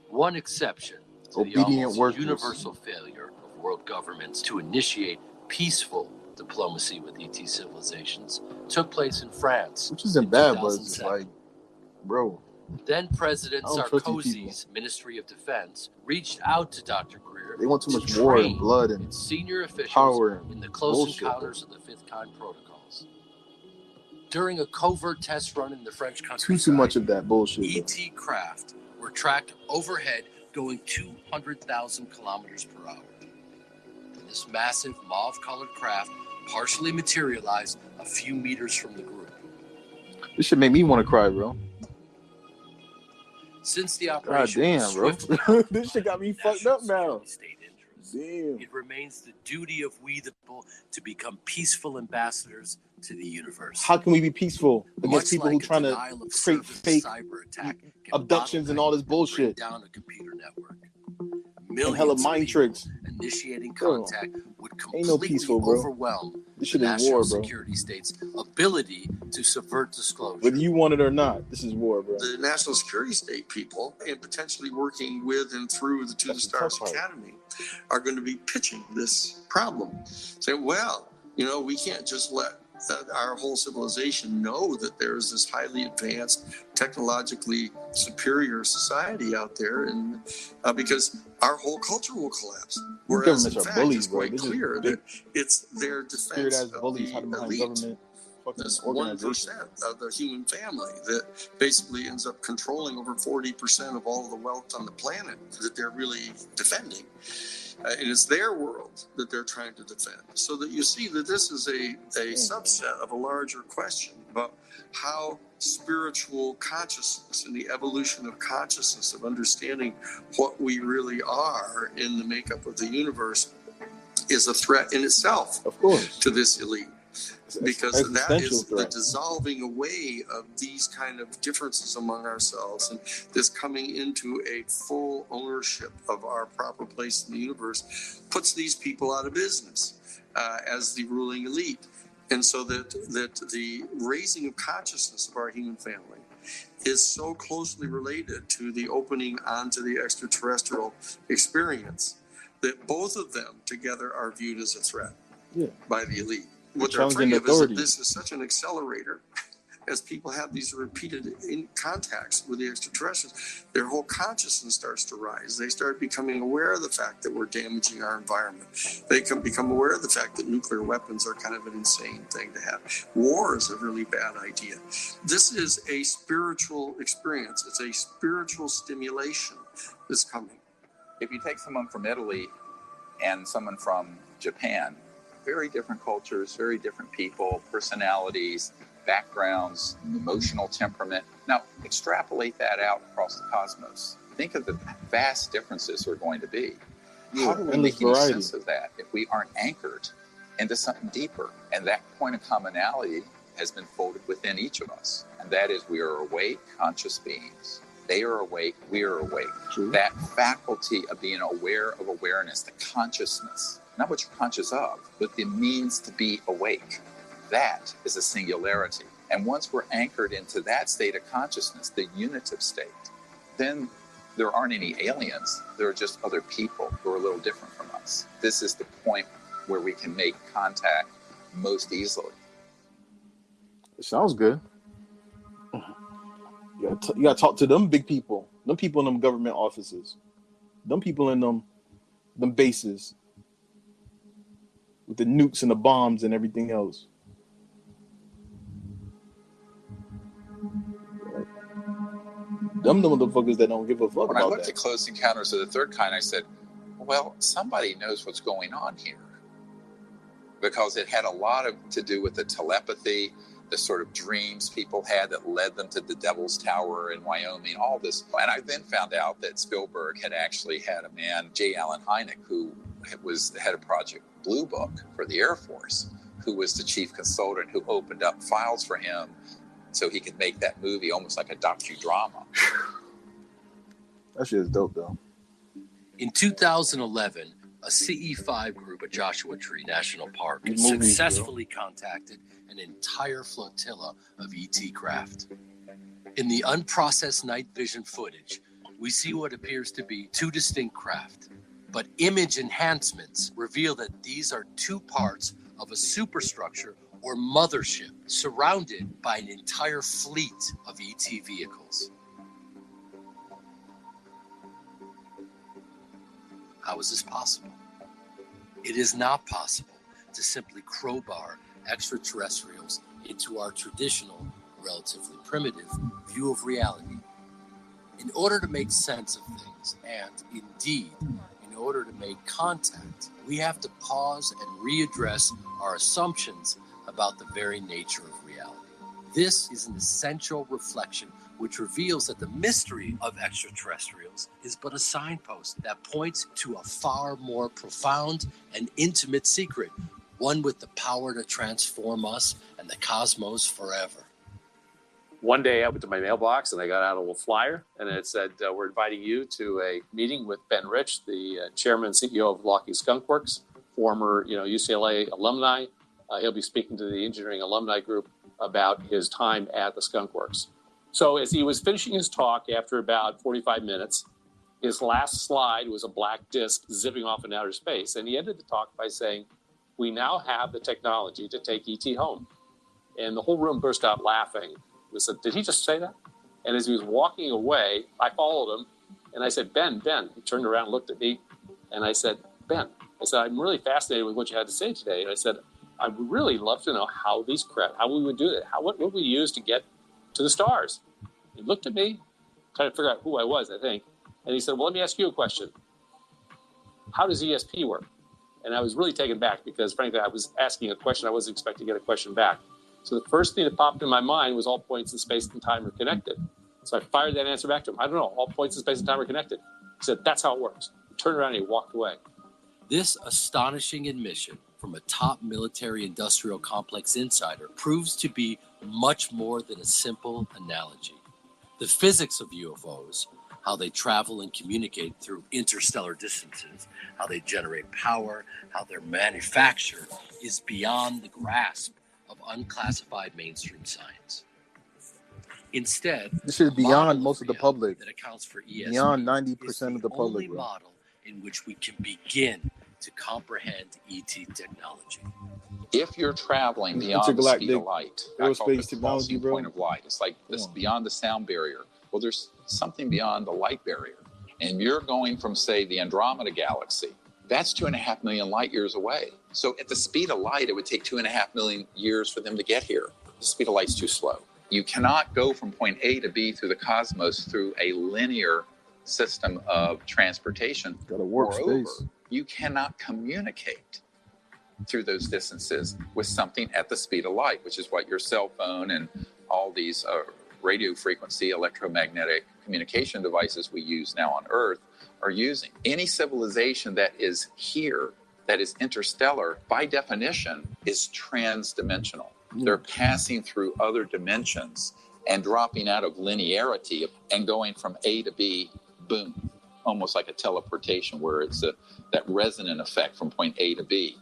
One exception to the Obedient almost workers. universal failure of world governments to initiate peaceful diplomacy with ET civilizations took place in France. Which isn't bad, but it's just like, bro. Then President I don't trust these Sarkozy's Ministry of Defense reached out to Dr. Greer. They want too to much war and train blood and its senior officials power and in the close bullshit. encounters of the fifth kind protocols. During a covert test run in the French countryside, Too much of that bullshit. ET craft were tracked overhead going 200,000 kilometers per hour. And this massive mauve-colored craft partially materialized a few meters from the group. This shit made me want to cry, bro. Since the God operation damn, was bro. swiftly This shit got me fucked up now. Damn. it remains the duty of we the people to become peaceful ambassadors to the universe. How can we be peaceful against Much people like who a trying to denial of create service fake cyber attack can abductions and all this bullshit down a computer network. and hella Millions of mind people tricks? initiating Bro, contact would ain't no completely peaceful, bro. overwhelm This the shit is national war, bro. security state's ability to subvert disclosure. Whether you want it or not, this is war, bro. The national security state people, and potentially working with and through the To the Stars Academy, are going to be pitching this problem. Saying, well, we can't just let our whole civilization know that there's this highly advanced, technologically superior society out there, and because our whole culture will collapse. Whereas, in governments are fact, bullies, it's bro. quite This is clear big that it's their defense Weird-ass of bullies the hiding behind elite. government fucking That's organization. 1% of the human family that basically ends up controlling over 40% of all of the wealth on the planet that they're really defending. And it's their world that they're trying to defend. So that you see that this is a subset of a larger question about how spiritual consciousness and the evolution of consciousness, of understanding what we really are in the makeup of the universe, is a threat in itself, of course, to this elite. Because that is the threat. dissolving away of these kind of differences among ourselves, and this coming into a full ownership of our proper place in the universe puts these people out of business as the ruling elite. And so that the raising of consciousness of our human family is so closely related to the opening onto the extraterrestrial experience that both of them together are viewed as a threat by the elite. What they're afraid of is that this is such an accelerator. As people have these repeated contacts with the extraterrestrials, their whole consciousness starts to rise. They start becoming aware of the fact that we're damaging our environment. They can become aware of the fact that nuclear weapons are kind of an insane thing to have. War is a really bad idea. This is a spiritual experience. It's a spiritual stimulation that's coming. If you take someone from Italy and someone from Japan, very different cultures, very different people, personalities, backgrounds, emotional temperament. Now, extrapolate that out across the cosmos. Think of the vast differences there are going to be. How do we make any sense of that if we aren't anchored into something deeper? And that point of commonality has been folded within each of us. And that is, we are awake, conscious beings. They are awake, we are awake. True. That faculty of being aware of awareness, the consciousness, not what you're conscious of, but the means to be awake. That is a singularity. And once we're anchored into that state of consciousness, the unitive state, then there aren't any aliens. There are just other people who are a little different from us. This is the point where we can make contact most easily. It sounds good. You gotta talk to them big people. Them people in them government offices. Them people in them bases. With the nukes and the bombs and everything else. Them the motherfuckers that don't give a fuck when about I looked that. at Close Encounters of the Third Kind, I said, well, somebody knows what's going on here. Because it had a lot to do with the telepathy, the sort of dreams people had that led them to the Devil's Tower in Wyoming, all this. And I then found out that Spielberg had actually had a man, J. Allen Hynek, who was the head of Project Blue Book for the Air Force, who was the chief consultant who opened up files for him so he could make that movie almost like a docudrama. That shit is dope, though. In 2011, a CE5 group at Joshua Tree National Park successfully contacted an entire flotilla of ET craft. In the unprocessed night vision footage, we see what appears to be two distinct craft, but image enhancements reveal that these are two parts of a superstructure or mothership surrounded by an entire fleet of ET vehicles. How is this possible? It is not possible to simply crowbar extraterrestrials into our traditional, relatively primitive view of reality. In order to make sense of things, and indeed, in order to make contact, we have to pause and readdress our assumptions about the very nature of reality. This is an essential reflection which reveals that the mystery of extraterrestrials is but a signpost that points to a far more profound and intimate secret, one with the power to transform us and the cosmos forever. One day I went to my mailbox and I got out a little flyer and it said, we're inviting you to a meeting with Ben Rich, the chairman and CEO of Lockheed Skunk Works, former UCLA alumni. He'll be speaking to the engineering alumni group about his time at the Skunk Works. So as he was finishing his talk after about 45 minutes, his last slide was a black disc zipping off in outer space. And he ended the talk by saying, we now have the technology to take ET home. And the whole room burst out laughing. We said, did he just say that? And as he was walking away, I followed him and I said, Ben. He turned around and looked at me and I said, Ben, I'm really fascinated with what you had to say today. And I said, I would really love to know how we would do that. What would we use to get to the stars? He looked at me, trying to figure out who I was, I think. And he said, well, let me ask you a question. How does ESP work? And I was really taken back because, frankly, I was asking a question. I wasn't expecting to get a question back. So the first thing that popped in my mind was all points in space and time are connected. So I fired that answer back to him. I don't know. All points in space and time are connected. He said, that's how it works. He turned around and he walked away. This astonishing admission from a top military industrial complex insider proves to be much more than a simple analogy. The physics of UFOs, how they travel and communicate through interstellar distances, how they generate power, how they're manufactured, is beyond the grasp of unclassified mainstream science. Instead, this is beyond most of the public. That accounts for ESP beyond 90% of the public. Only model in which we can begin to comprehend ET technology. If you're traveling beyond the speed of light, aerospace technology, point of light, it's like this beyond the sound barrier. Well, there's something beyond the light barrier, and you're going from, say, the Andromeda galaxy. That's 2.5 million light years away. So at the speed of light, it would take 2.5 million years for them to get here. The speed of light's too slow. You cannot go from point A to B through the cosmos through a linear system of transportation. Moreover, you cannot communicate through those distances with something at the speed of light, which is what your cell phone and all these radio frequency electromagnetic communication devices we use now on Earth are using. Any civilization that is here, that is interstellar, by definition, is transdimensional. They're passing through other dimensions and dropping out of linearity and going from A to B, boom, almost like a teleportation where it's that resonant effect from point A to B.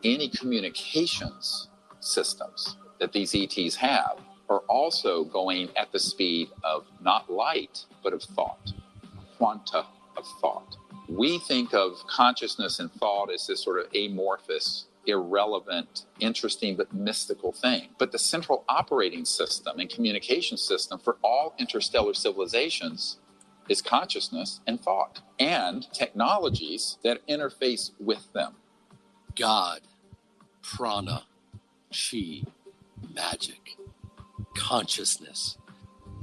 Any communications systems that these ETs have are also going at the speed of not light, but of thought, quanta of thought. We think of consciousness and thought as this sort of amorphous, irrelevant, interesting, but mystical thing. But the central operating system and communication system for all interstellar civilizations is consciousness and thought, and technologies that interface with them. God, prana, chi, magic, consciousness.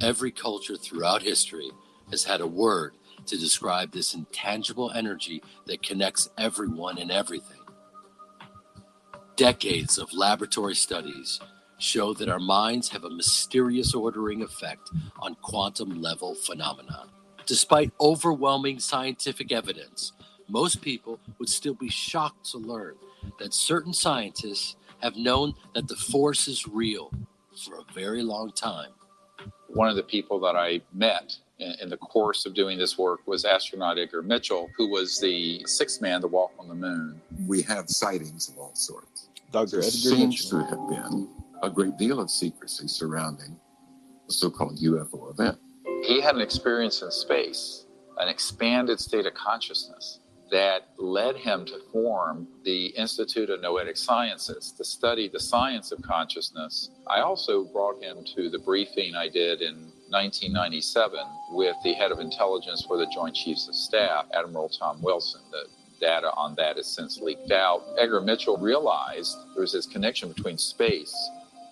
Every culture throughout history has had a word to describe this intangible energy that connects everyone and everything. Decades of laboratory studies show that our minds have a mysterious ordering effect on quantum level phenomena. Despite overwhelming scientific evidence, most people would still be shocked to learn that certain scientists have known that the force is real for a very long time. One of the people that I met in the course of doing this work was astronaut Edgar Mitchell, who was the sixth man to walk on the moon. We have sightings of all sorts. Dr. There Edgar seems Mitchell. to have been a great deal of secrecy surrounding the so-called UFO event. He had an experience in space, an expanded state of consciousness that led him to form the Institute of Noetic Sciences to study the science of consciousness. I also brought him to the briefing I did in 1997 with the head of intelligence for the Joint Chiefs of Staff, Admiral Tom Wilson. The data on that has since leaked out. Edgar Mitchell realized there was this connection between space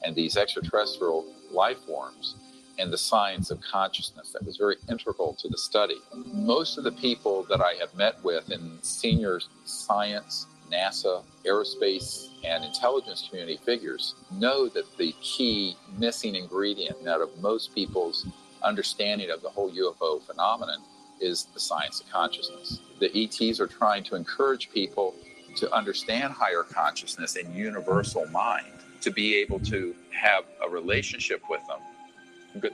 and these extraterrestrial life forms and the science of consciousness that was very integral to the study. Most of the people that I have met with in senior science, NASA, aerospace, and intelligence community figures know that the key missing ingredient out of most people's understanding of the whole UFO phenomenon is the science of consciousness. The ETs are trying to encourage people to understand higher consciousness and universal mind, to be able to have a relationship with them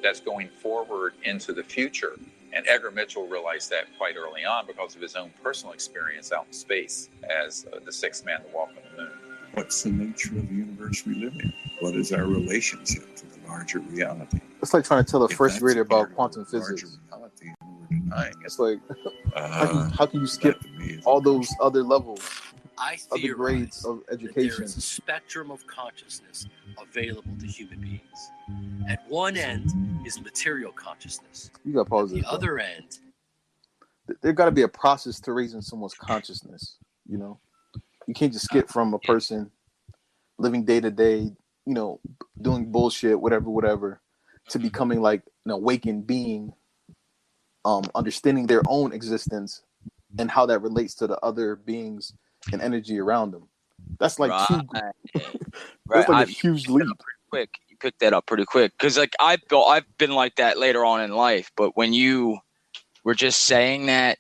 that's going forward into the future. And Edgar Mitchell realized that quite early on because of his own personal experience out in space as the sixth man to walk on the moon. What's the nature of the universe we live in? What is our relationship to the larger reality? It's like trying to tell a first grader about quantum physics. Reality, we're denying it. It's like, how can you skip all those other levels, other grades of education? There is a spectrum of consciousness available to human beings. At one end is material consciousness. You got to pause At this. the other end, there got to be a process to raising someone's consciousness. You know, you can't just skip from a person living day to day, you know, doing bullshit, whatever, to becoming like an awakened being, understanding their own existence and how that relates to the other beings and energy around them. That's like that's like a huge leap. Quick, you picked that up pretty quick because like I've been like that later on in life. But when you were just saying that,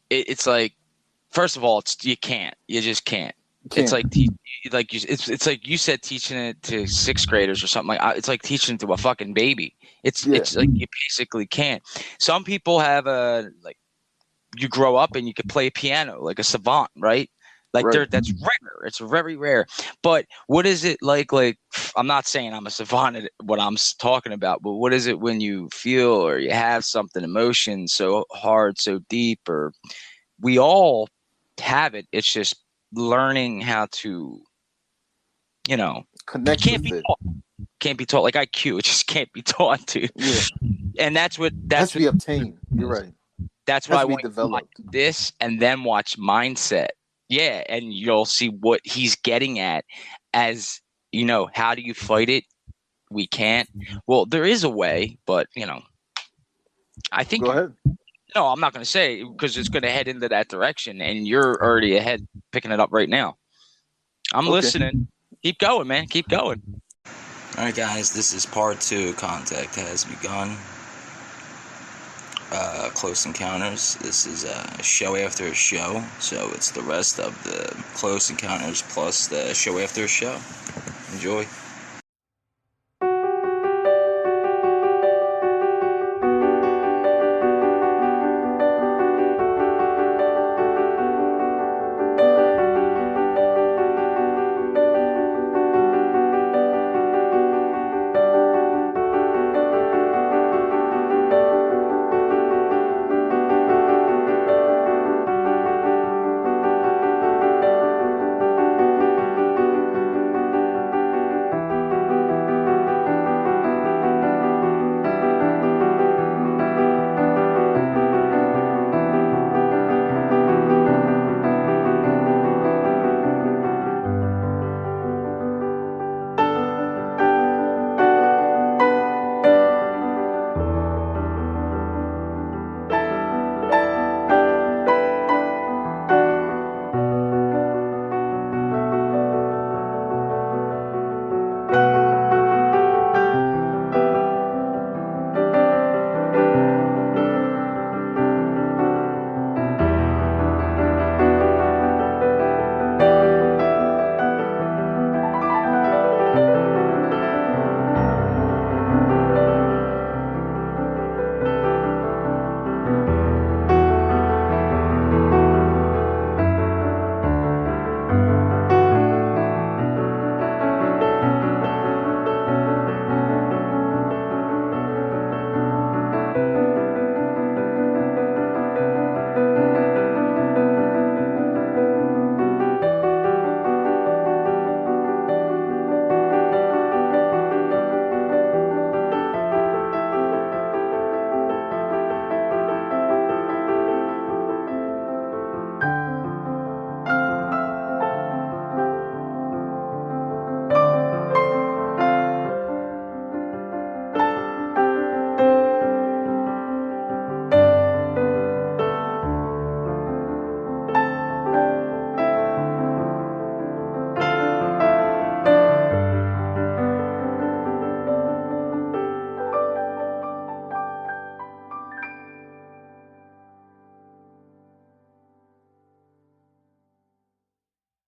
it's like, first of all, you just can't. It's like it's like you said, teaching it to sixth graders or something like. It's like teaching it to a fucking baby. It's like you basically can't. Some people have you grow up and you can play piano like a savant, right? Like that's rare. It's very rare. But what is it like? Like, I'm not saying I'm a savant at what I'm talking about, but what is it when you feel or you have something, emotion so hard, so deep, or we all have it. It's just learning how to, you know, connect with it. Can't be taught like IQ. It just can't be taught to. Yeah. And that's what has to be obtained. You're right. That's why I want to watch this and then watch Mindset. Yeah, and you'll see what he's getting at as, you know, how do you fight it? We can't. Well, there is a way, but, you know, I think. Go ahead. No, I'm not going to say because it's going to head into that direction, and you're already ahead picking it up right now. I'm listening. Keep going, man. Keep going. All right, guys, this is part 2. Contact has begun. Close Encounters. This is a show after a show, so it's the rest of the Close Encounters plus the show after a show. Enjoy.